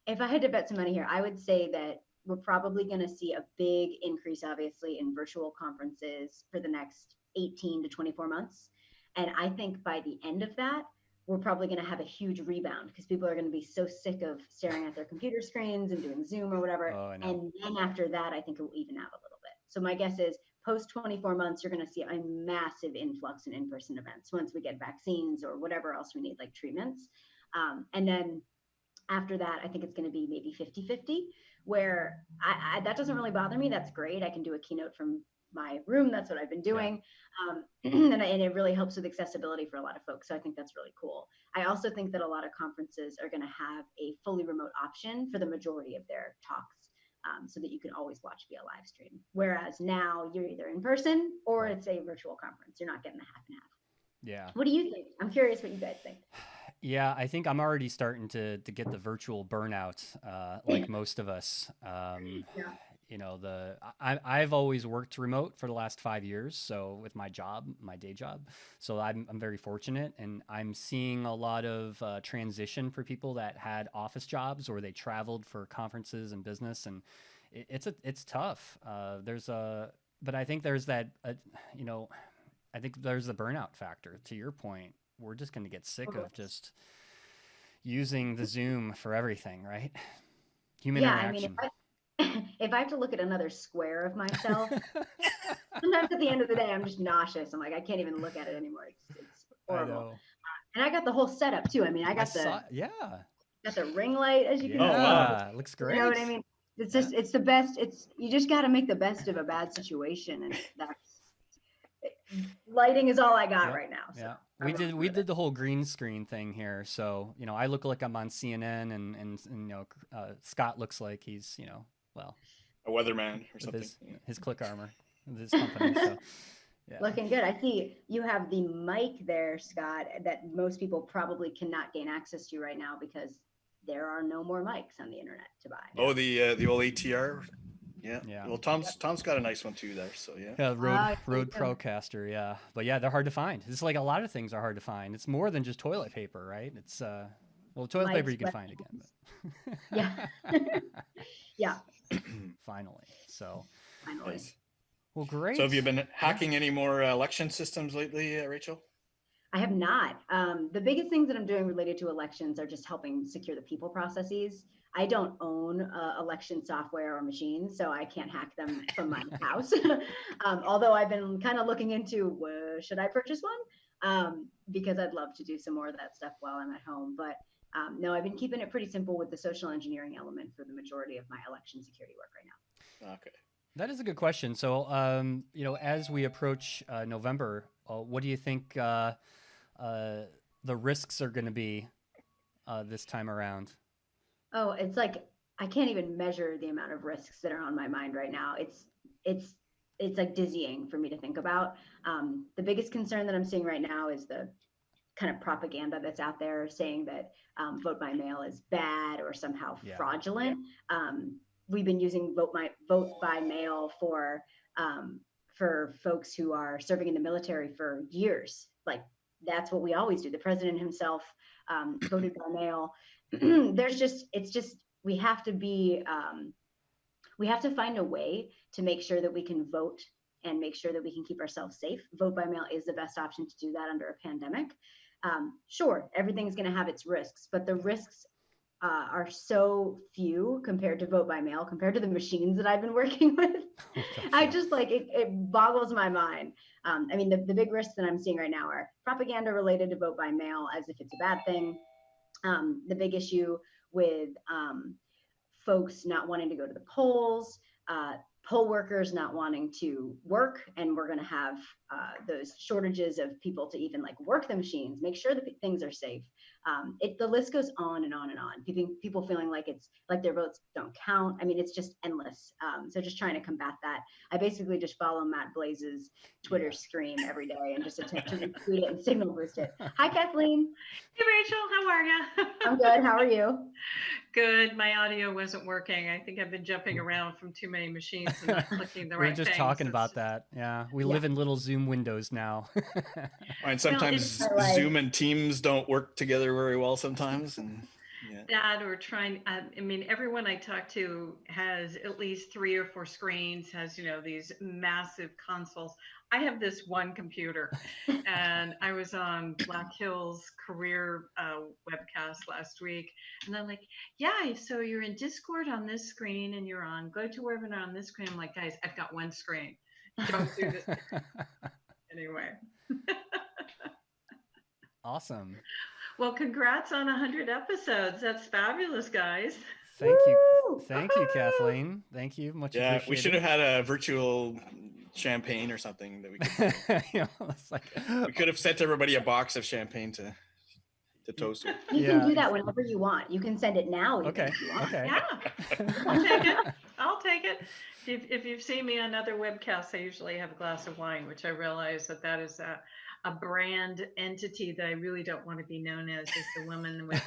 if I had to bet some money here, I would say that we're probably going to see a big increase, obviously, in virtual conferences for the next 18 to 24 months. And I think by the end of that, we're probably going to have a huge rebound because people are going to be so sick of staring at their computer screens and doing Zoom or whatever. And then after that, I think it will even out a little bit. So my guess is post 24 months, you're going to see a massive influx in in-person events once we get vaccines or whatever else we need, like treatments. And then after that, I think it's going to be maybe 50-50, where that doesn't really bother me. That's great. I can do a keynote from my room. That's what I've been doing. And it really helps with accessibility for a lot of folks. So I think that's really cool. I also think that a lot of conferences are going to have a fully remote option for the majority of their talks. So that you can always watch via live stream. Whereas now you're either in person or it's a virtual conference. You're not getting the half and half. Yeah. What do you think? I'm curious what you guys think. Yeah, I think I'm already starting to get the virtual burnout, like most of us. I've always worked remote for the last 5 years. So with my day job, so I'm very fortunate, and I'm seeing a lot of transition for people that had office jobs or they traveled for conferences and business, and it's tough. But I think there's that, I think there's the burnout factor. To your point, we're just going to get sick of just using the Zoom for everything, right? Human interaction. I mean, if I have to look at another square of myself, sometimes at the end of the day, I'm just nauseous. I'm like, I can't even look at it anymore. It's horrible. I know. And I got the whole setup too. I mean, got the ring light, as you can see. Oh, wow. Looks great. You know what I mean? It's just, it's the best. You just got to make the best of a bad situation. And lighting is all I got right now. So. Yeah. We did the whole green screen thing here. So, I look like I'm on CNN and Scott looks like he's, a weatherman or something. His click armor, with his company. So Yeah. Looking good. I see you have the mic there, Scott, that most people probably cannot gain access to right now because there are no more mics on the internet to buy. Oh, the old ATR. Yeah. Yeah. Well, Tom's got a nice one too there. So yeah. Yeah, Rode you do. Procaster, yeah. But yeah, they're hard to find. It's like a lot of things are hard to find. It's more than just toilet paper, right? It's well, toilet paper you can find again. But Yeah. Yeah. Finally. So Finally. Nice. well, great. So have you been hacking any more election systems lately, Rachel? I have not. The biggest things that I'm doing related to elections are just helping secure the people processes. I don't own election software or machines, so I can't hack them from my house. Although I've been kind of looking into should I purchase one? Because I'd love to do some more of that stuff while I'm at home. But no, I've been keeping it pretty simple with the social engineering element for the majority of my election security work right now. Okay. That is a good question. So, as we approach November, what do you think the risks are going to be this time around? Oh, it's like I can't even measure the amount of risks that are on my mind right now. It's like dizzying for me to think about. The biggest concern that I'm seeing right now is the kind of propaganda that's out there saying that vote by mail is bad or somehow fraudulent. We've been using vote by mail for folks who are serving in the military for years. Like that's what we always do. The president himself voted by mail. We have to be we have to find a way to make sure that we can vote and make sure that we can keep ourselves safe. Vote by mail is the best option to do that under a pandemic. Sure, everything's going to have its risks, but the risks are so few compared to vote by mail, compared to the machines that I've been working with. I just like it boggles my mind. I mean, the big risks that I'm seeing right now are propaganda related to vote by mail as if it's a bad thing. The big issue with folks not wanting to go to the polls, poll workers not wanting to work, and we're going to have those shortages of people to even like work the machines, make sure that things are safe. The list goes on and on and on. People feeling like it's like their votes don't count. I mean, it's just endless. So just trying to combat that. I basically just follow Matt Blaze's Twitter stream every day and just attempt to retweet it and signal boost it. Hi, Kathleen. Hey, Rachel, how are you? I'm good. How are you? Good. My audio wasn't working. I think I've been jumping around from too many machines and not clicking the right things. We were just talking about that. Yeah. We live in little Zoom windows now. And sometimes Zoom and Teams don't work together very well sometimes. And that or trying, I mean, everyone I talk to has at least 3 or 4 screens, has, these massive consoles. I have this one computer and I was on Black Hill's career webcast last week. And I'm like, yeah, so you're in Discord on this screen and you're on GoToWebinar on this screen. I'm like, guys, I've got one screen. Don't do this. Anyway. Awesome. Well, congrats on 100 episodes. That's fabulous, guys. Thank you. Thank you, Kathleen. Thank you. Much appreciated. We should have had a virtual champagne or something that we could we could have sent everybody a box of champagne to toast with. You can do that whenever you want. You can send it now. Okay. Yeah. I'll take it. If you've seen me on other webcasts, I usually have a glass of wine, which I realize that is a brand entity that I really don't want to be known as the woman with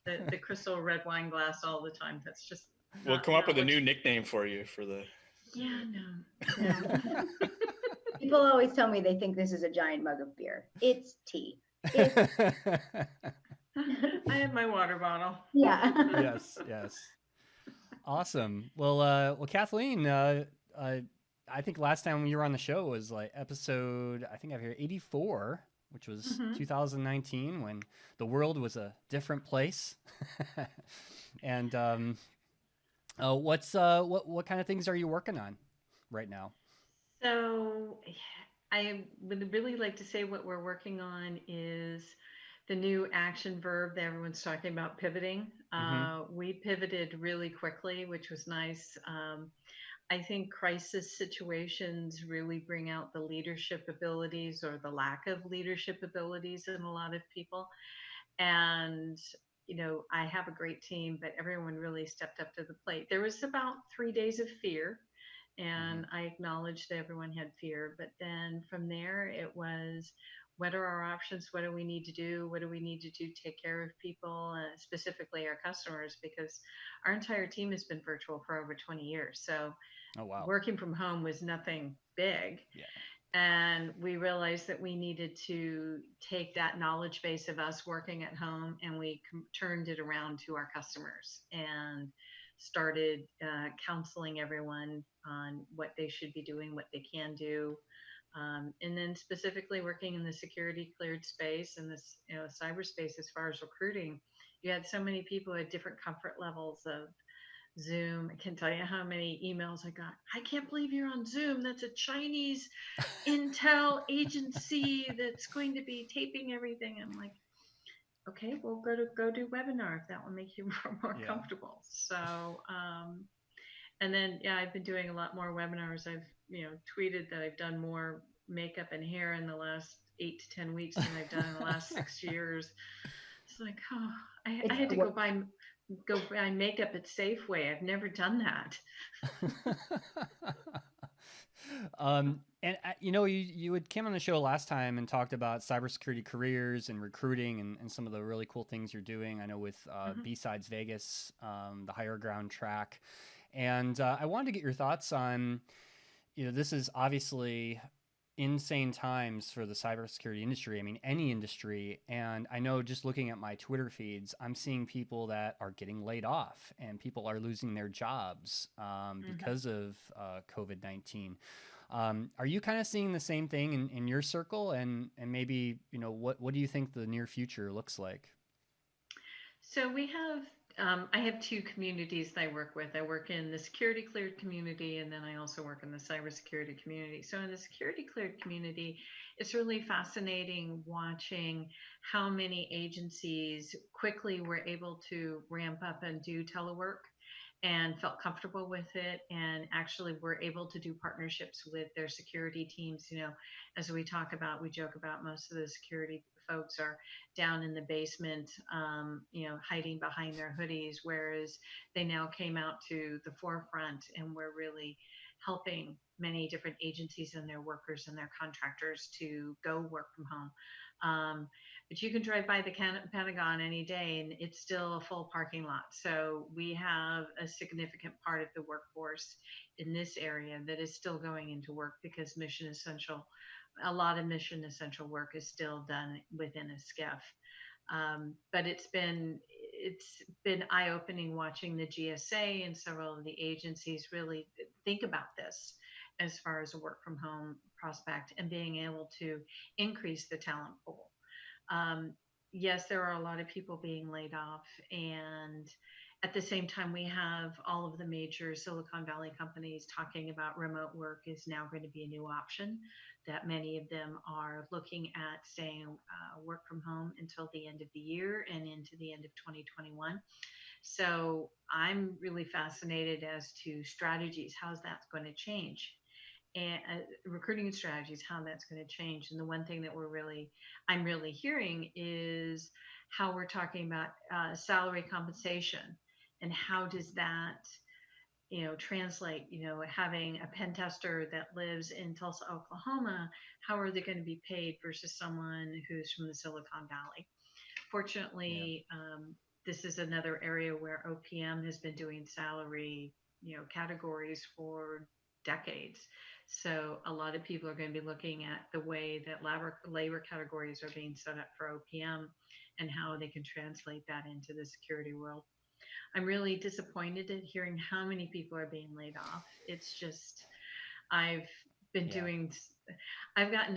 the crystal red wine glass all the time. That's just we'll come up with a new nickname for you for the no. People always tell me they think this is a giant mug of beer. It's tea. I have my water bottle. Yeah. Yes. Awesome. Well, Kathleen, I think last time you were on the show was like episode, I think I've heard 84, which was 2019 when the world was a different place. And what kind of things are you working on right now? So I would really like to say what we're working on is the new action verb that everyone's talking about, pivoting. We pivoted really quickly, which was nice. I think crisis situations really bring out the leadership abilities or the lack of leadership abilities in a lot of people. And, I have a great team, but everyone really stepped up to the plate. There was about 3 days of fear. And I acknowledged that everyone had fear. But then from there, it was, what are our options? What do we need to do? What do we need to do to take care of people, specifically our customers? Because our entire team has been virtual for over 20 years. So Oh, wow. working from home was nothing big. Yeah. And we realized that we needed to take that knowledge base of us working at home, and we turned it around to our customers and started counseling everyone on what they should be doing, what they can do. And then specifically working in the security cleared space and this, cyberspace, as far as recruiting, you had so many people at different comfort levels of Zoom. I can tell you how many emails I got. I can't believe you're on Zoom. That's a Chinese intel agency that's going to be taping everything. I'm like, okay, well, go do webinar if that will make you more comfortable. So, and then I've been doing a lot more webinars. I've tweeted that I've done more makeup and hair in the last 8 to 10 weeks than I've done in the last 6 years. It's like, oh, I had to go buy makeup at Safeway. I've never done that. And you had came on the show last time and talked about cybersecurity careers and recruiting and some of the really cool things you're doing. I know with B-Sides Vegas, the Higher Ground track. And I wanted to get your thoughts on, this is obviously insane times for the cybersecurity industry. I mean, any industry. And I know just looking at my Twitter feeds, I'm seeing people that are getting laid off and people are losing their jobs because of COVID-19. Are you kind of seeing the same thing in your circle? And maybe, what do you think the near future looks like? So we have, I have 2 communities that I work with. I work in the security cleared community, and then I also work in the cybersecurity community. So in the security cleared community, it's really fascinating watching how many agencies quickly were able to ramp up and do telework and felt comfortable with it, and actually were able to do partnerships with their security teams. As we joke about, most of the security folks are down in the basement, hiding behind their hoodies, whereas they now came out to the forefront and we're really helping many different agencies and their workers and their contractors to go work from home. But you can drive by the Pentagon any day and it's still a full parking lot. So we have a significant part of the workforce in this area that is still going into work because a lot of mission essential work is still done within a SCIF. But it's been eye-opening watching the GSA and several of the agencies really think about this as far as a work from home prospect and being able to increase the talent pool. Yes, there are a lot of people being laid off, and at the same time, we have all of the major Silicon Valley companies talking about remote work is now going to be a new option, that many of them are looking at staying work from home until the end of the year and into the end of 2021. So I'm really fascinated as to strategies, how's that going to change? And recruiting strategies, how that's going to change. And the one thing that I'm really hearing is how we're talking about salary compensation and how does that, translate, having a pen tester that lives in Tulsa, Oklahoma, how are they going to be paid versus someone who's from the Silicon Valley? Fortunately, this is another area where OPM has been doing salary, categories for decades. So a lot of people are going to be looking at the way that labor categories are being set up for OPM and how they can translate that into the security world. I'm really disappointed at hearing how many people are being laid off. It's just, I've gotten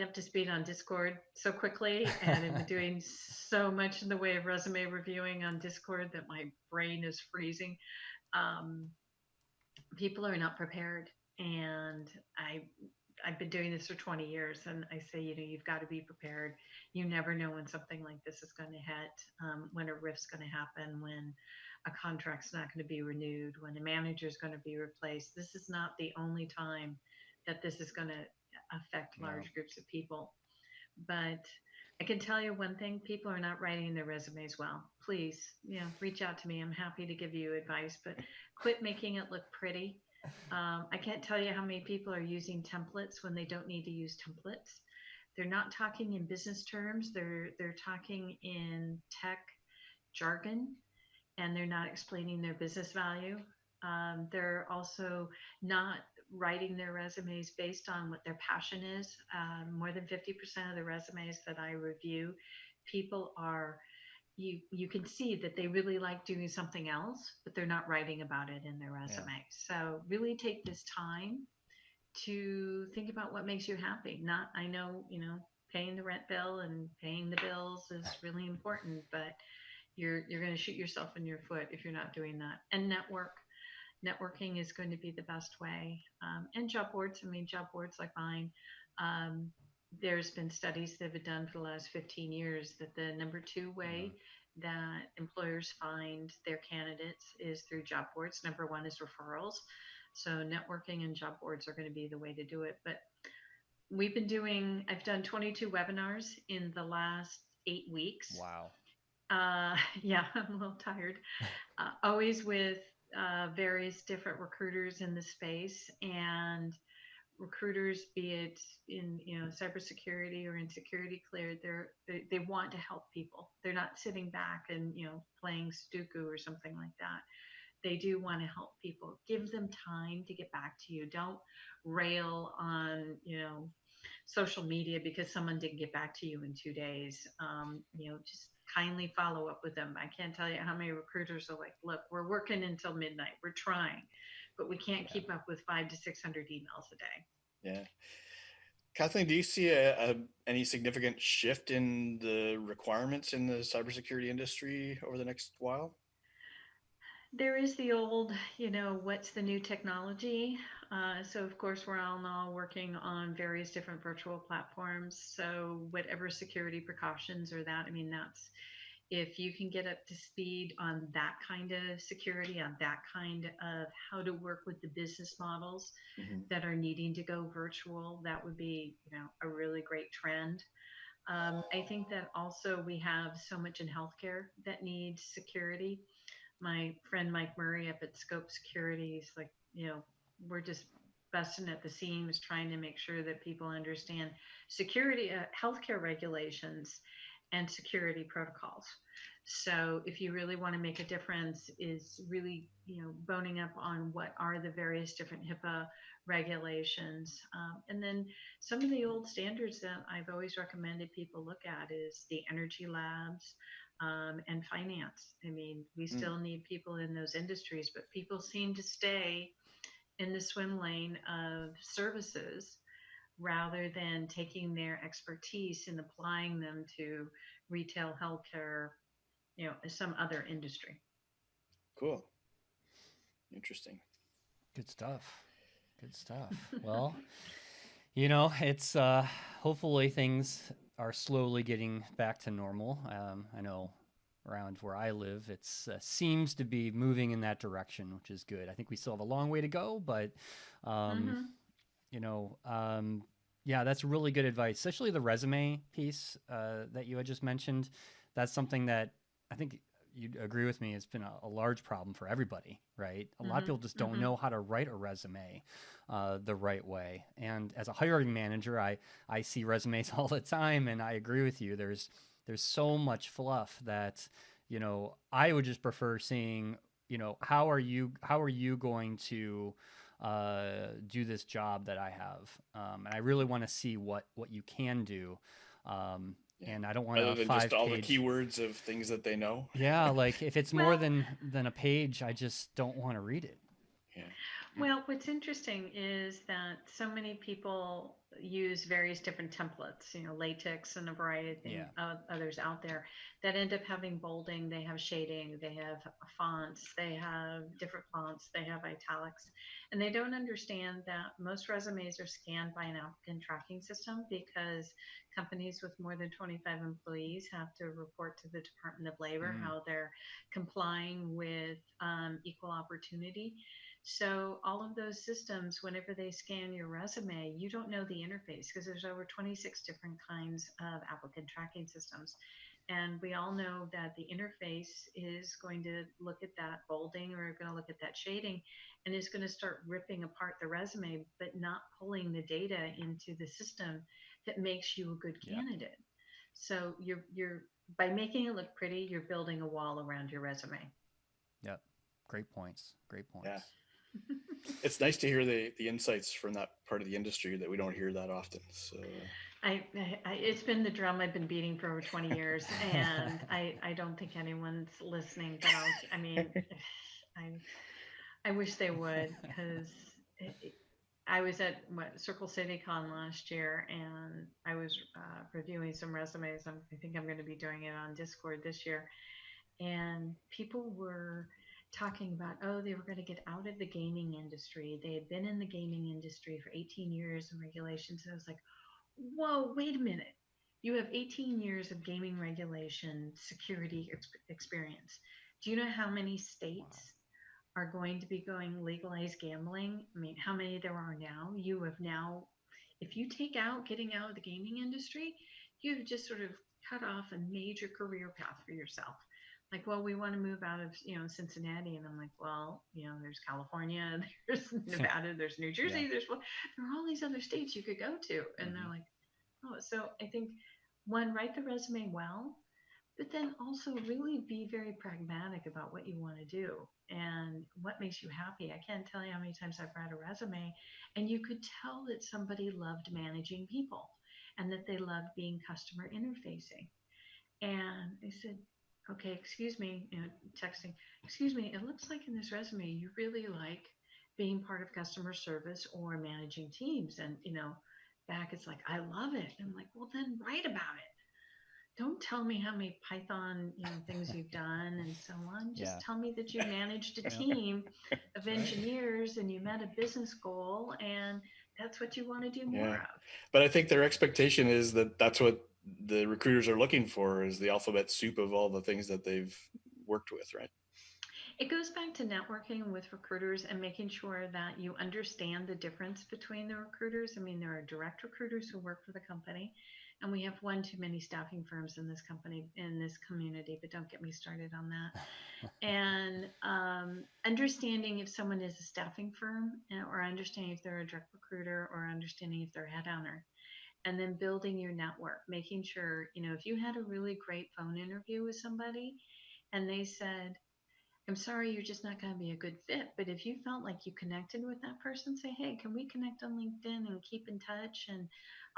up to speed on Discord so quickly, and I've been doing so much in the way of resume reviewing on Discord that my brain is freezing. People are not prepared. And I've been doing this for 20 years, and I say, you've got to be prepared. You never know when something like this is going to hit, when a rift's going to happen, when a contract's not going to be renewed, when a manager is going to be replaced. This is not the only time that this is going to affect large groups of people. But I can tell you one thing, people are not writing their resumes well. Please, reach out to me. I'm happy to give you advice, but quit making it look pretty. I can't tell you how many people are using templates when they don't need to use templates. They're not talking in business terms. They're talking in tech jargon, and they're not explaining their business value. They're also not writing their resumes based on what their passion is. More than 50% of the resumes that I review, people are you can see that they really like doing something else, but they're not writing about it in their resume. Yeah. So really take this time to think about what makes you happy. Not, I know, paying the rent bill and paying the bills is really important, but you're going to shoot yourself in your foot if you're not doing that. And networking is going to be the best way. And job boards, job boards like mine. Um, there's been studies that have been done for the last 15 years that the number two way that employers find their candidates is through job boards. Number one is referrals. So networking and job boards are going to be the way to do it. But I've done 22 webinars in the last 8 weeks. Wow. Yeah, I'm a little tired. Always with various different recruiters in the space, and recruiters, be it in cybersecurity or in security cleared, they want to help people. They're not sitting back and playing Sudoku or something like that. They do want to help people. Give them time to get back to you. Don't rail on social media because someone didn't get back to you in 2 days. Just kindly follow up with them. I can't tell you how many recruiters are like, look, we're working until midnight. We're trying, but we can't keep up with 500 to 600 emails a day. Yeah. Kathleen, do you see any significant shift in the requirements in the cybersecurity industry over the next while? There is the old, what's the new technology? So of course we're all now working on various different virtual platforms. So whatever security precautions or that, that's, if you can get up to speed on that kind of security, on that kind of how to work with the business models that are needing to go virtual, that would be, a really great trend. I think that also we have so much in healthcare that needs security. My friend Mike Murray up at Scope Security, he's like, we're just busting at the seams trying to make sure that people understand security, healthcare regulations and security protocols. So if you really want to make a difference, is really, boning up on what are the various different HIPAA regulations. And then some of the old standards that I've always recommended people look at is the energy labs, and finance. We still need people in those industries, but people seem to stay in the swim lane of services rather than taking their expertise and applying them to retail, healthcare, some other industry. Cool. Interesting. Good stuff. Good stuff. Well, it's hopefully things are slowly getting back to normal. I know around where I live, it seems to be moving in that direction, which is good. I think we still have a long way to go, but yeah, that's really good advice, especially the resume piece that you had just mentioned. That's something that I think you'd agree with me. It's been a large problem for everybody, right? A lot of people just don't know how to write a resume the right way. And as a hiring manager, I see resumes all the time, and I agree with you. There's so much fluff that, I would just prefer seeing, how are you going to do this job that I have? And I really want to see what you can do. And I don't want rather to than just all the keywords of things that they know. Yeah, like if it's more than a page, I just don't want to read it. Yeah. Well, what's interesting is that so many people use various different templates, latex and a variety of things, others out there that end up having bolding, they have shading, they have fonts, they have different fonts, they have italics, and they don't understand that most resumes are scanned by an applicant tracking system because companies with more than 25 employees have to report to the Department of Labor how they're complying with equal opportunity. So all of those systems, whenever they scan your resume, you don't know the interface because there's over 26 different kinds of applicant tracking systems. And we all know that the interface is going to look at that bolding or going to look at that shading and is going to start ripping apart the resume, but not pulling the data into the system that makes you a good candidate. So you're by making it look pretty, you're building a wall around your resume. Yep. Great points. Yeah. It's nice to hear the insights from that part of the industry that we don't hear that often. So it's been the drum I've been beating for over 20 years, and I don't think anyone's listening, but I wish they would, because I was at Circle City Con last year, and I was reviewing some resumes. I think I'm going to be doing it on Discord this year, and people were talking about, oh, they were going to get out of the gaming industry. They had been in the gaming industry for 18 years and regulations. And I was like, whoa, wait a minute. You have 18 years of gaming regulation security experience. Do you know how many states are going to be going legalized gambling? I mean, how many there are now? You have now, if you take out getting out of the gaming industry, you've just sort of cut off a major career path for yourself. Like, well, we want to move out of, Cincinnati. And I'm like, well, there's California, there's Nevada, there's New Jersey, there are all these other states you could go to. And they're like, oh, so I think one, write the resume well, but then also really be very pragmatic about what you want to do and what makes you happy. I can't tell you how many times I've read a resume and you could tell that somebody loved managing people and that they loved being customer interfacing. And I said, okay, excuse me, texting, excuse me, it looks like in this resume you really like being part of customer service or managing teams. And, back it's like, I love it. And I'm like, well, then write about it. Don't tell me how many Python things you've done and so on. Just tell me that you managed a team of engineers and you met a business goal and that's what you want to do more of. But I think their expectation is that that's what the recruiters are looking for, is the alphabet soup of all the things that they've worked with, right? It goes back to networking with recruiters and making sure that you understand the difference between the recruiters. I mean, there are direct recruiters who work for the company, and we have one too many staffing firms in this company, in this community, but don't get me started on that. And understanding if someone is a staffing firm, or understanding if they're a direct recruiter, or understanding if they're a headhunter. And then building your network, making sure, if you had a really great phone interview with somebody and they said, I'm sorry, you're just not going to be a good fit. But if you felt like you connected with that person, say, hey, can we connect on LinkedIn and keep in touch? And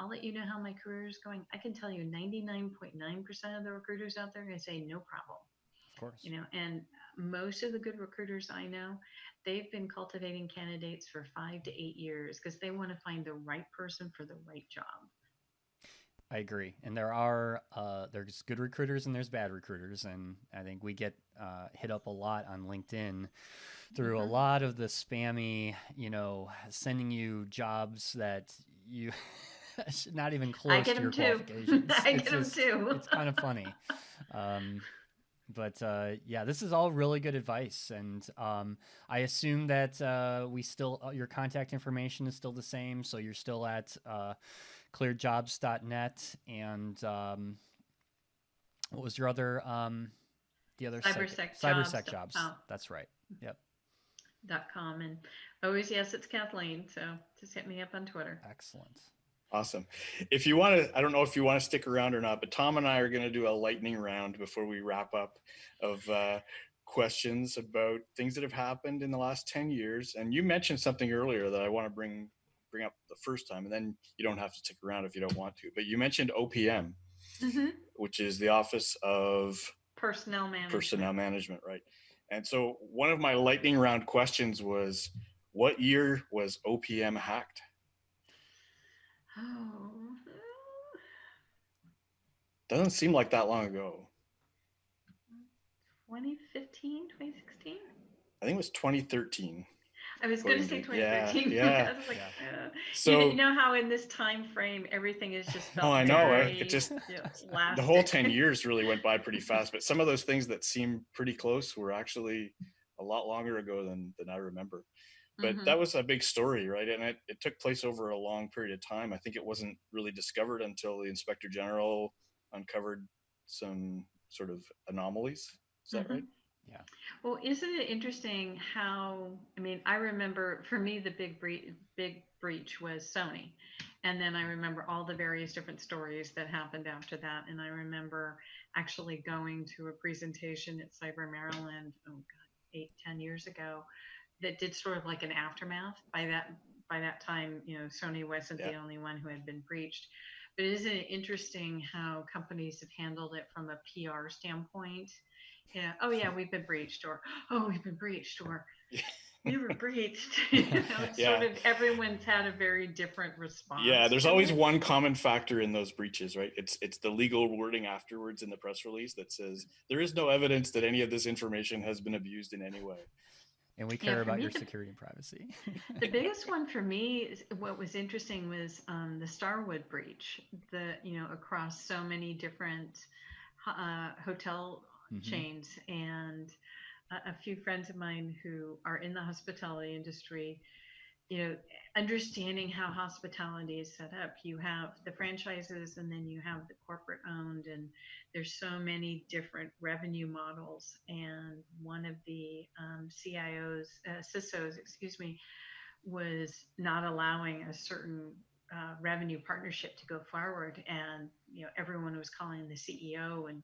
I'll let you know how my career is going. I can tell you 99.9% of the recruiters out there are going to say no problem. Of course. And most of the good recruiters I know, they've been cultivating candidates for 5 to 8 years because they want to find the right person for the right job. I agree. And there's good recruiters and there's bad recruiters. And I think we get hit up a lot on LinkedIn through a lot of the spammy, sending you jobs that you not even close to your qualifications. I get them too. It's kind of funny. But this is all really good advice. And I assume that your contact information is still the same. So you're still at clearjobs.net, and what was your other the other cybersecjobs. That's right. Yep. .com, and always, yes, it's Kathleen, so just hit me up on Twitter. Excellent. Awesome. If you want to, I don't know if you want to stick around or not, but Tom and I are going to do a lightning round before we wrap up of questions about things that have happened in the last 10 years. And you mentioned something earlier that I want to bring up the first time, and then you don't have to stick around if you don't want to. But you mentioned OPM, which is the Office of Personnel Management, right? And so one of my lightning round questions was, what year was OPM hacked? Oh. Doesn't seem like that long ago. 2015, 2016? I think it was 2013. I was going to say 2013. Yeah. I was like, So you know how in this time frame everything is just felt I know. very, it just elastic. The whole 10 years really went by pretty fast. But some of those things that seem pretty close were actually a lot longer ago than I remember. But that was a big story, right? And it took place over a long period of time. I think it wasn't really discovered until the Inspector General uncovered some sort of anomalies. Is that right? Yeah. Well, isn't it interesting how, I mean, I remember for me, the big breach was Sony. And then I remember all the various different stories that happened after that. And I remember actually going to a presentation at Cyber Maryland, oh God, 8-10 years ago, that did sort of like an aftermath. By that time, Sony wasn't the only one who had been breached. But isn't it interesting how companies have handled it from a PR standpoint? Yeah. Oh yeah, we've been breached, or oh, we've been breached, or we were breached. It's sort of everyone's had a very different response. Yeah, there's always one common factor in those breaches, right? It's the legal wording afterwards in the press release that says there is no evidence that any of this information has been abused in any way. And we care about your security and privacy. The biggest one for me, what was interesting was the Starwood breach. Across so many different hotel chains, and a few friends of mine who are in the hospitality industry, understanding how hospitality is set up. You have the franchises, and then you have the corporate owned, and there's so many different revenue models. And one of the CISOs, was not allowing a certain revenue partnership to go forward. And, everyone was calling the CEO, and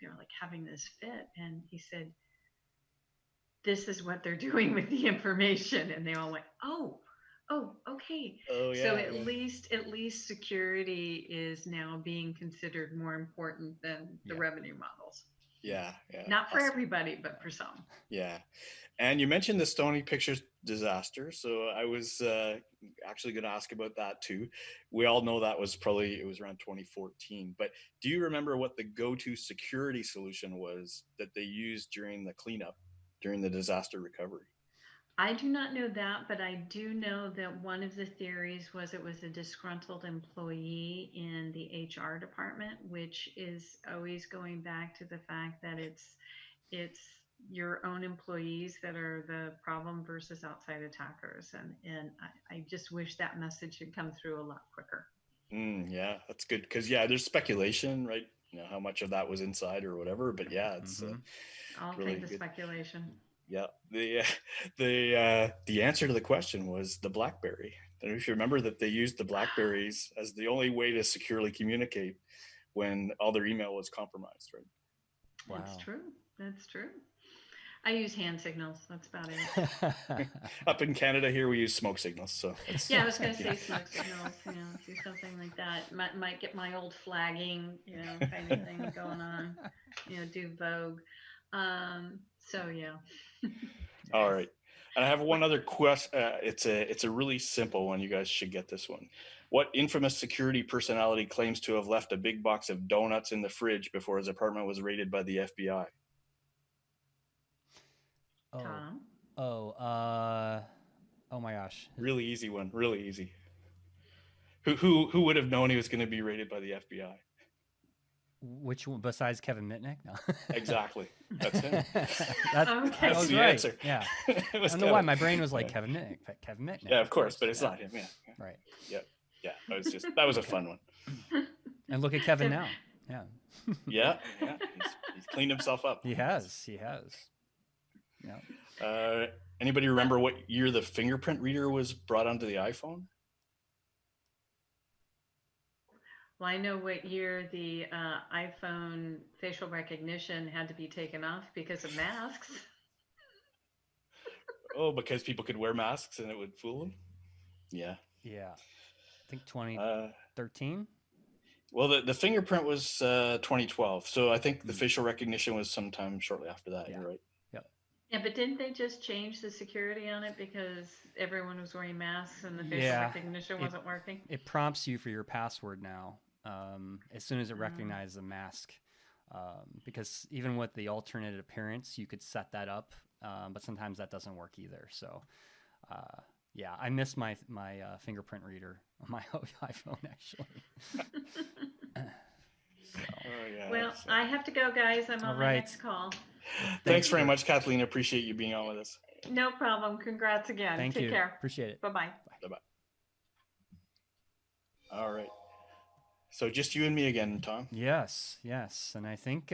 they were like having this fit. And he said, this is what they're doing with the information. And they all went, oh, okay. Oh, yeah, so at least security is now being considered more important than the revenue models. Yeah. Not for everybody, but for some. Yeah. And you mentioned the Stony Pictures disaster. So I was actually going to ask about that too. We all know it was around 2014. But do you remember what the go-to security solution was that they used during the cleanup, during the disaster recovery? I do not know that, but I do know that one of the theories was it was a disgruntled employee in the HR department, which is always going back to the fact that it's your own employees that are the problem versus outside attackers. And I just wish that message had come through a lot quicker. Yeah, that's good. Because, there's speculation, right? How much of that was inside or whatever. But it's all really kinds of good speculation. Yeah, the answer to the question was the BlackBerry. I don't know if you remember that they used the BlackBerries as the only way to securely communicate when all their email was compromised, right? Wow. That's true. I use hand signals. That's about it. Up in Canada here, we use smoke signals. So I was going to say smoke signals. Do something like that. Might get my old flagging, kind of thing going on. Do Vogue. All right. And I have one other question. It's a really simple one. You guys should get this one. What infamous security personality claims to have left a big box of donuts in the fridge before his apartment was raided by the FBI? Tom? Oh my gosh. Really easy one. Really easy. Who would have known he was going to be raided by the FBI? Which one besides Kevin Mitnick? No. Exactly. That's him. That's the right. answer. Yeah. I don't know why my brain was like Kevin Mitnick. Kevin Mitnick. Yeah, of course, but it's not him. Yeah. Right. Yeah. That was a fun one. And look at Kevin now. Yeah. Yeah. He's cleaned himself up. He has. Yeah. Anybody remember what year the fingerprint reader was brought onto the iPhone? Well, I know what year the iPhone facial recognition had to be taken off because of masks. Oh, because people could wear masks and it would fool them? Yeah. Yeah. I think 2013. Well, the fingerprint was 2012. So I think the facial recognition was sometime shortly after that. Yeah. You're right. Yeah, but didn't they just change the security on it because everyone was wearing masks and the facial recognition wasn't working? It prompts you for your password now as soon as it recognizes a mask. Because even with the alternate appearance, you could set that up, but sometimes that doesn't work either. So, I miss my fingerprint reader on my iPhone, actually. Well, I have to go, guys. I'm on my next call. Thanks very much, Kathleen. I appreciate you being on with us. No problem. Congrats again. Take care. Appreciate it. Bye-bye. Bye-bye. All right. So just you and me again, Tom. Yes, yes. And I think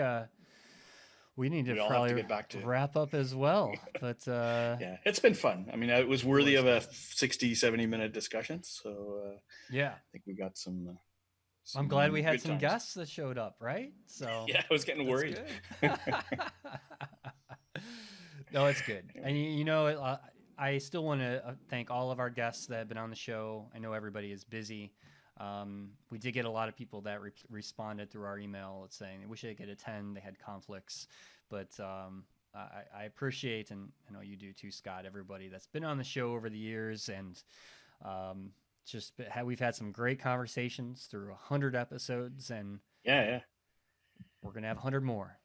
we need to We all have probably to get back to wrap up as well. But yeah, it's been fun. I mean, it was worthy of a 60, 70-minute discussion. So yeah, I think we got some I'm glad we had good some times. guests that showed up, right? So Yeah, I was getting worried. No, it's good. And you know, I still want to thank all of our guests that have been on the show. I know everybody is busy. We did get a lot of people that responded through our email saying they wish they could attend. They had conflicts, but I appreciate, and I know you do too, Scott, everybody that's been on the show over the years, and we've had some great conversations through 100 episodes, and yeah, we're gonna have 100 more.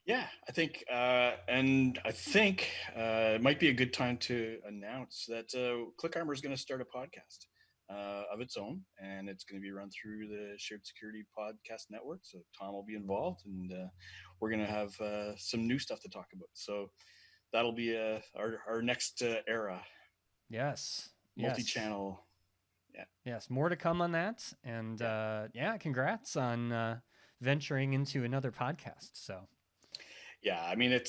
Yeah, I think, it might be a good time to announce that ClickArmor is going to start a podcast of its own, and it's going to be run through the Shared Security Podcast Network. So Tom will be involved, and we're going to have some new stuff to talk about. So that'll be our next era. Yes. Multi-channel. Yeah. Yes. More to come on that, and congrats on venturing into another podcast. So. Yeah, I mean, it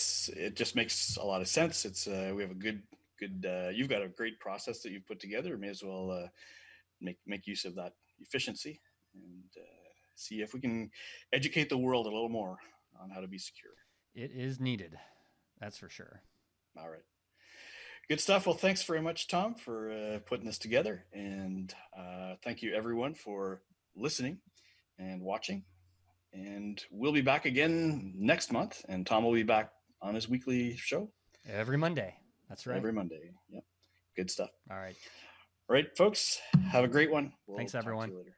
just makes a lot of sense. It's we have a good you've got a great process that you've put together. May as well make use of that efficiency and see if we can educate the world a little more on how to be secure. It is needed, that's for sure. All right, good stuff. Well, thanks very much, Tom, for putting this together, and thank you everyone for listening and watching. And we'll be back again next month, and Tom will be back on his weekly show every Monday. That's right. Every Monday. Yep. Good stuff. All right. All right, folks. Have a great one. Thanks, everyone. Talk to you later.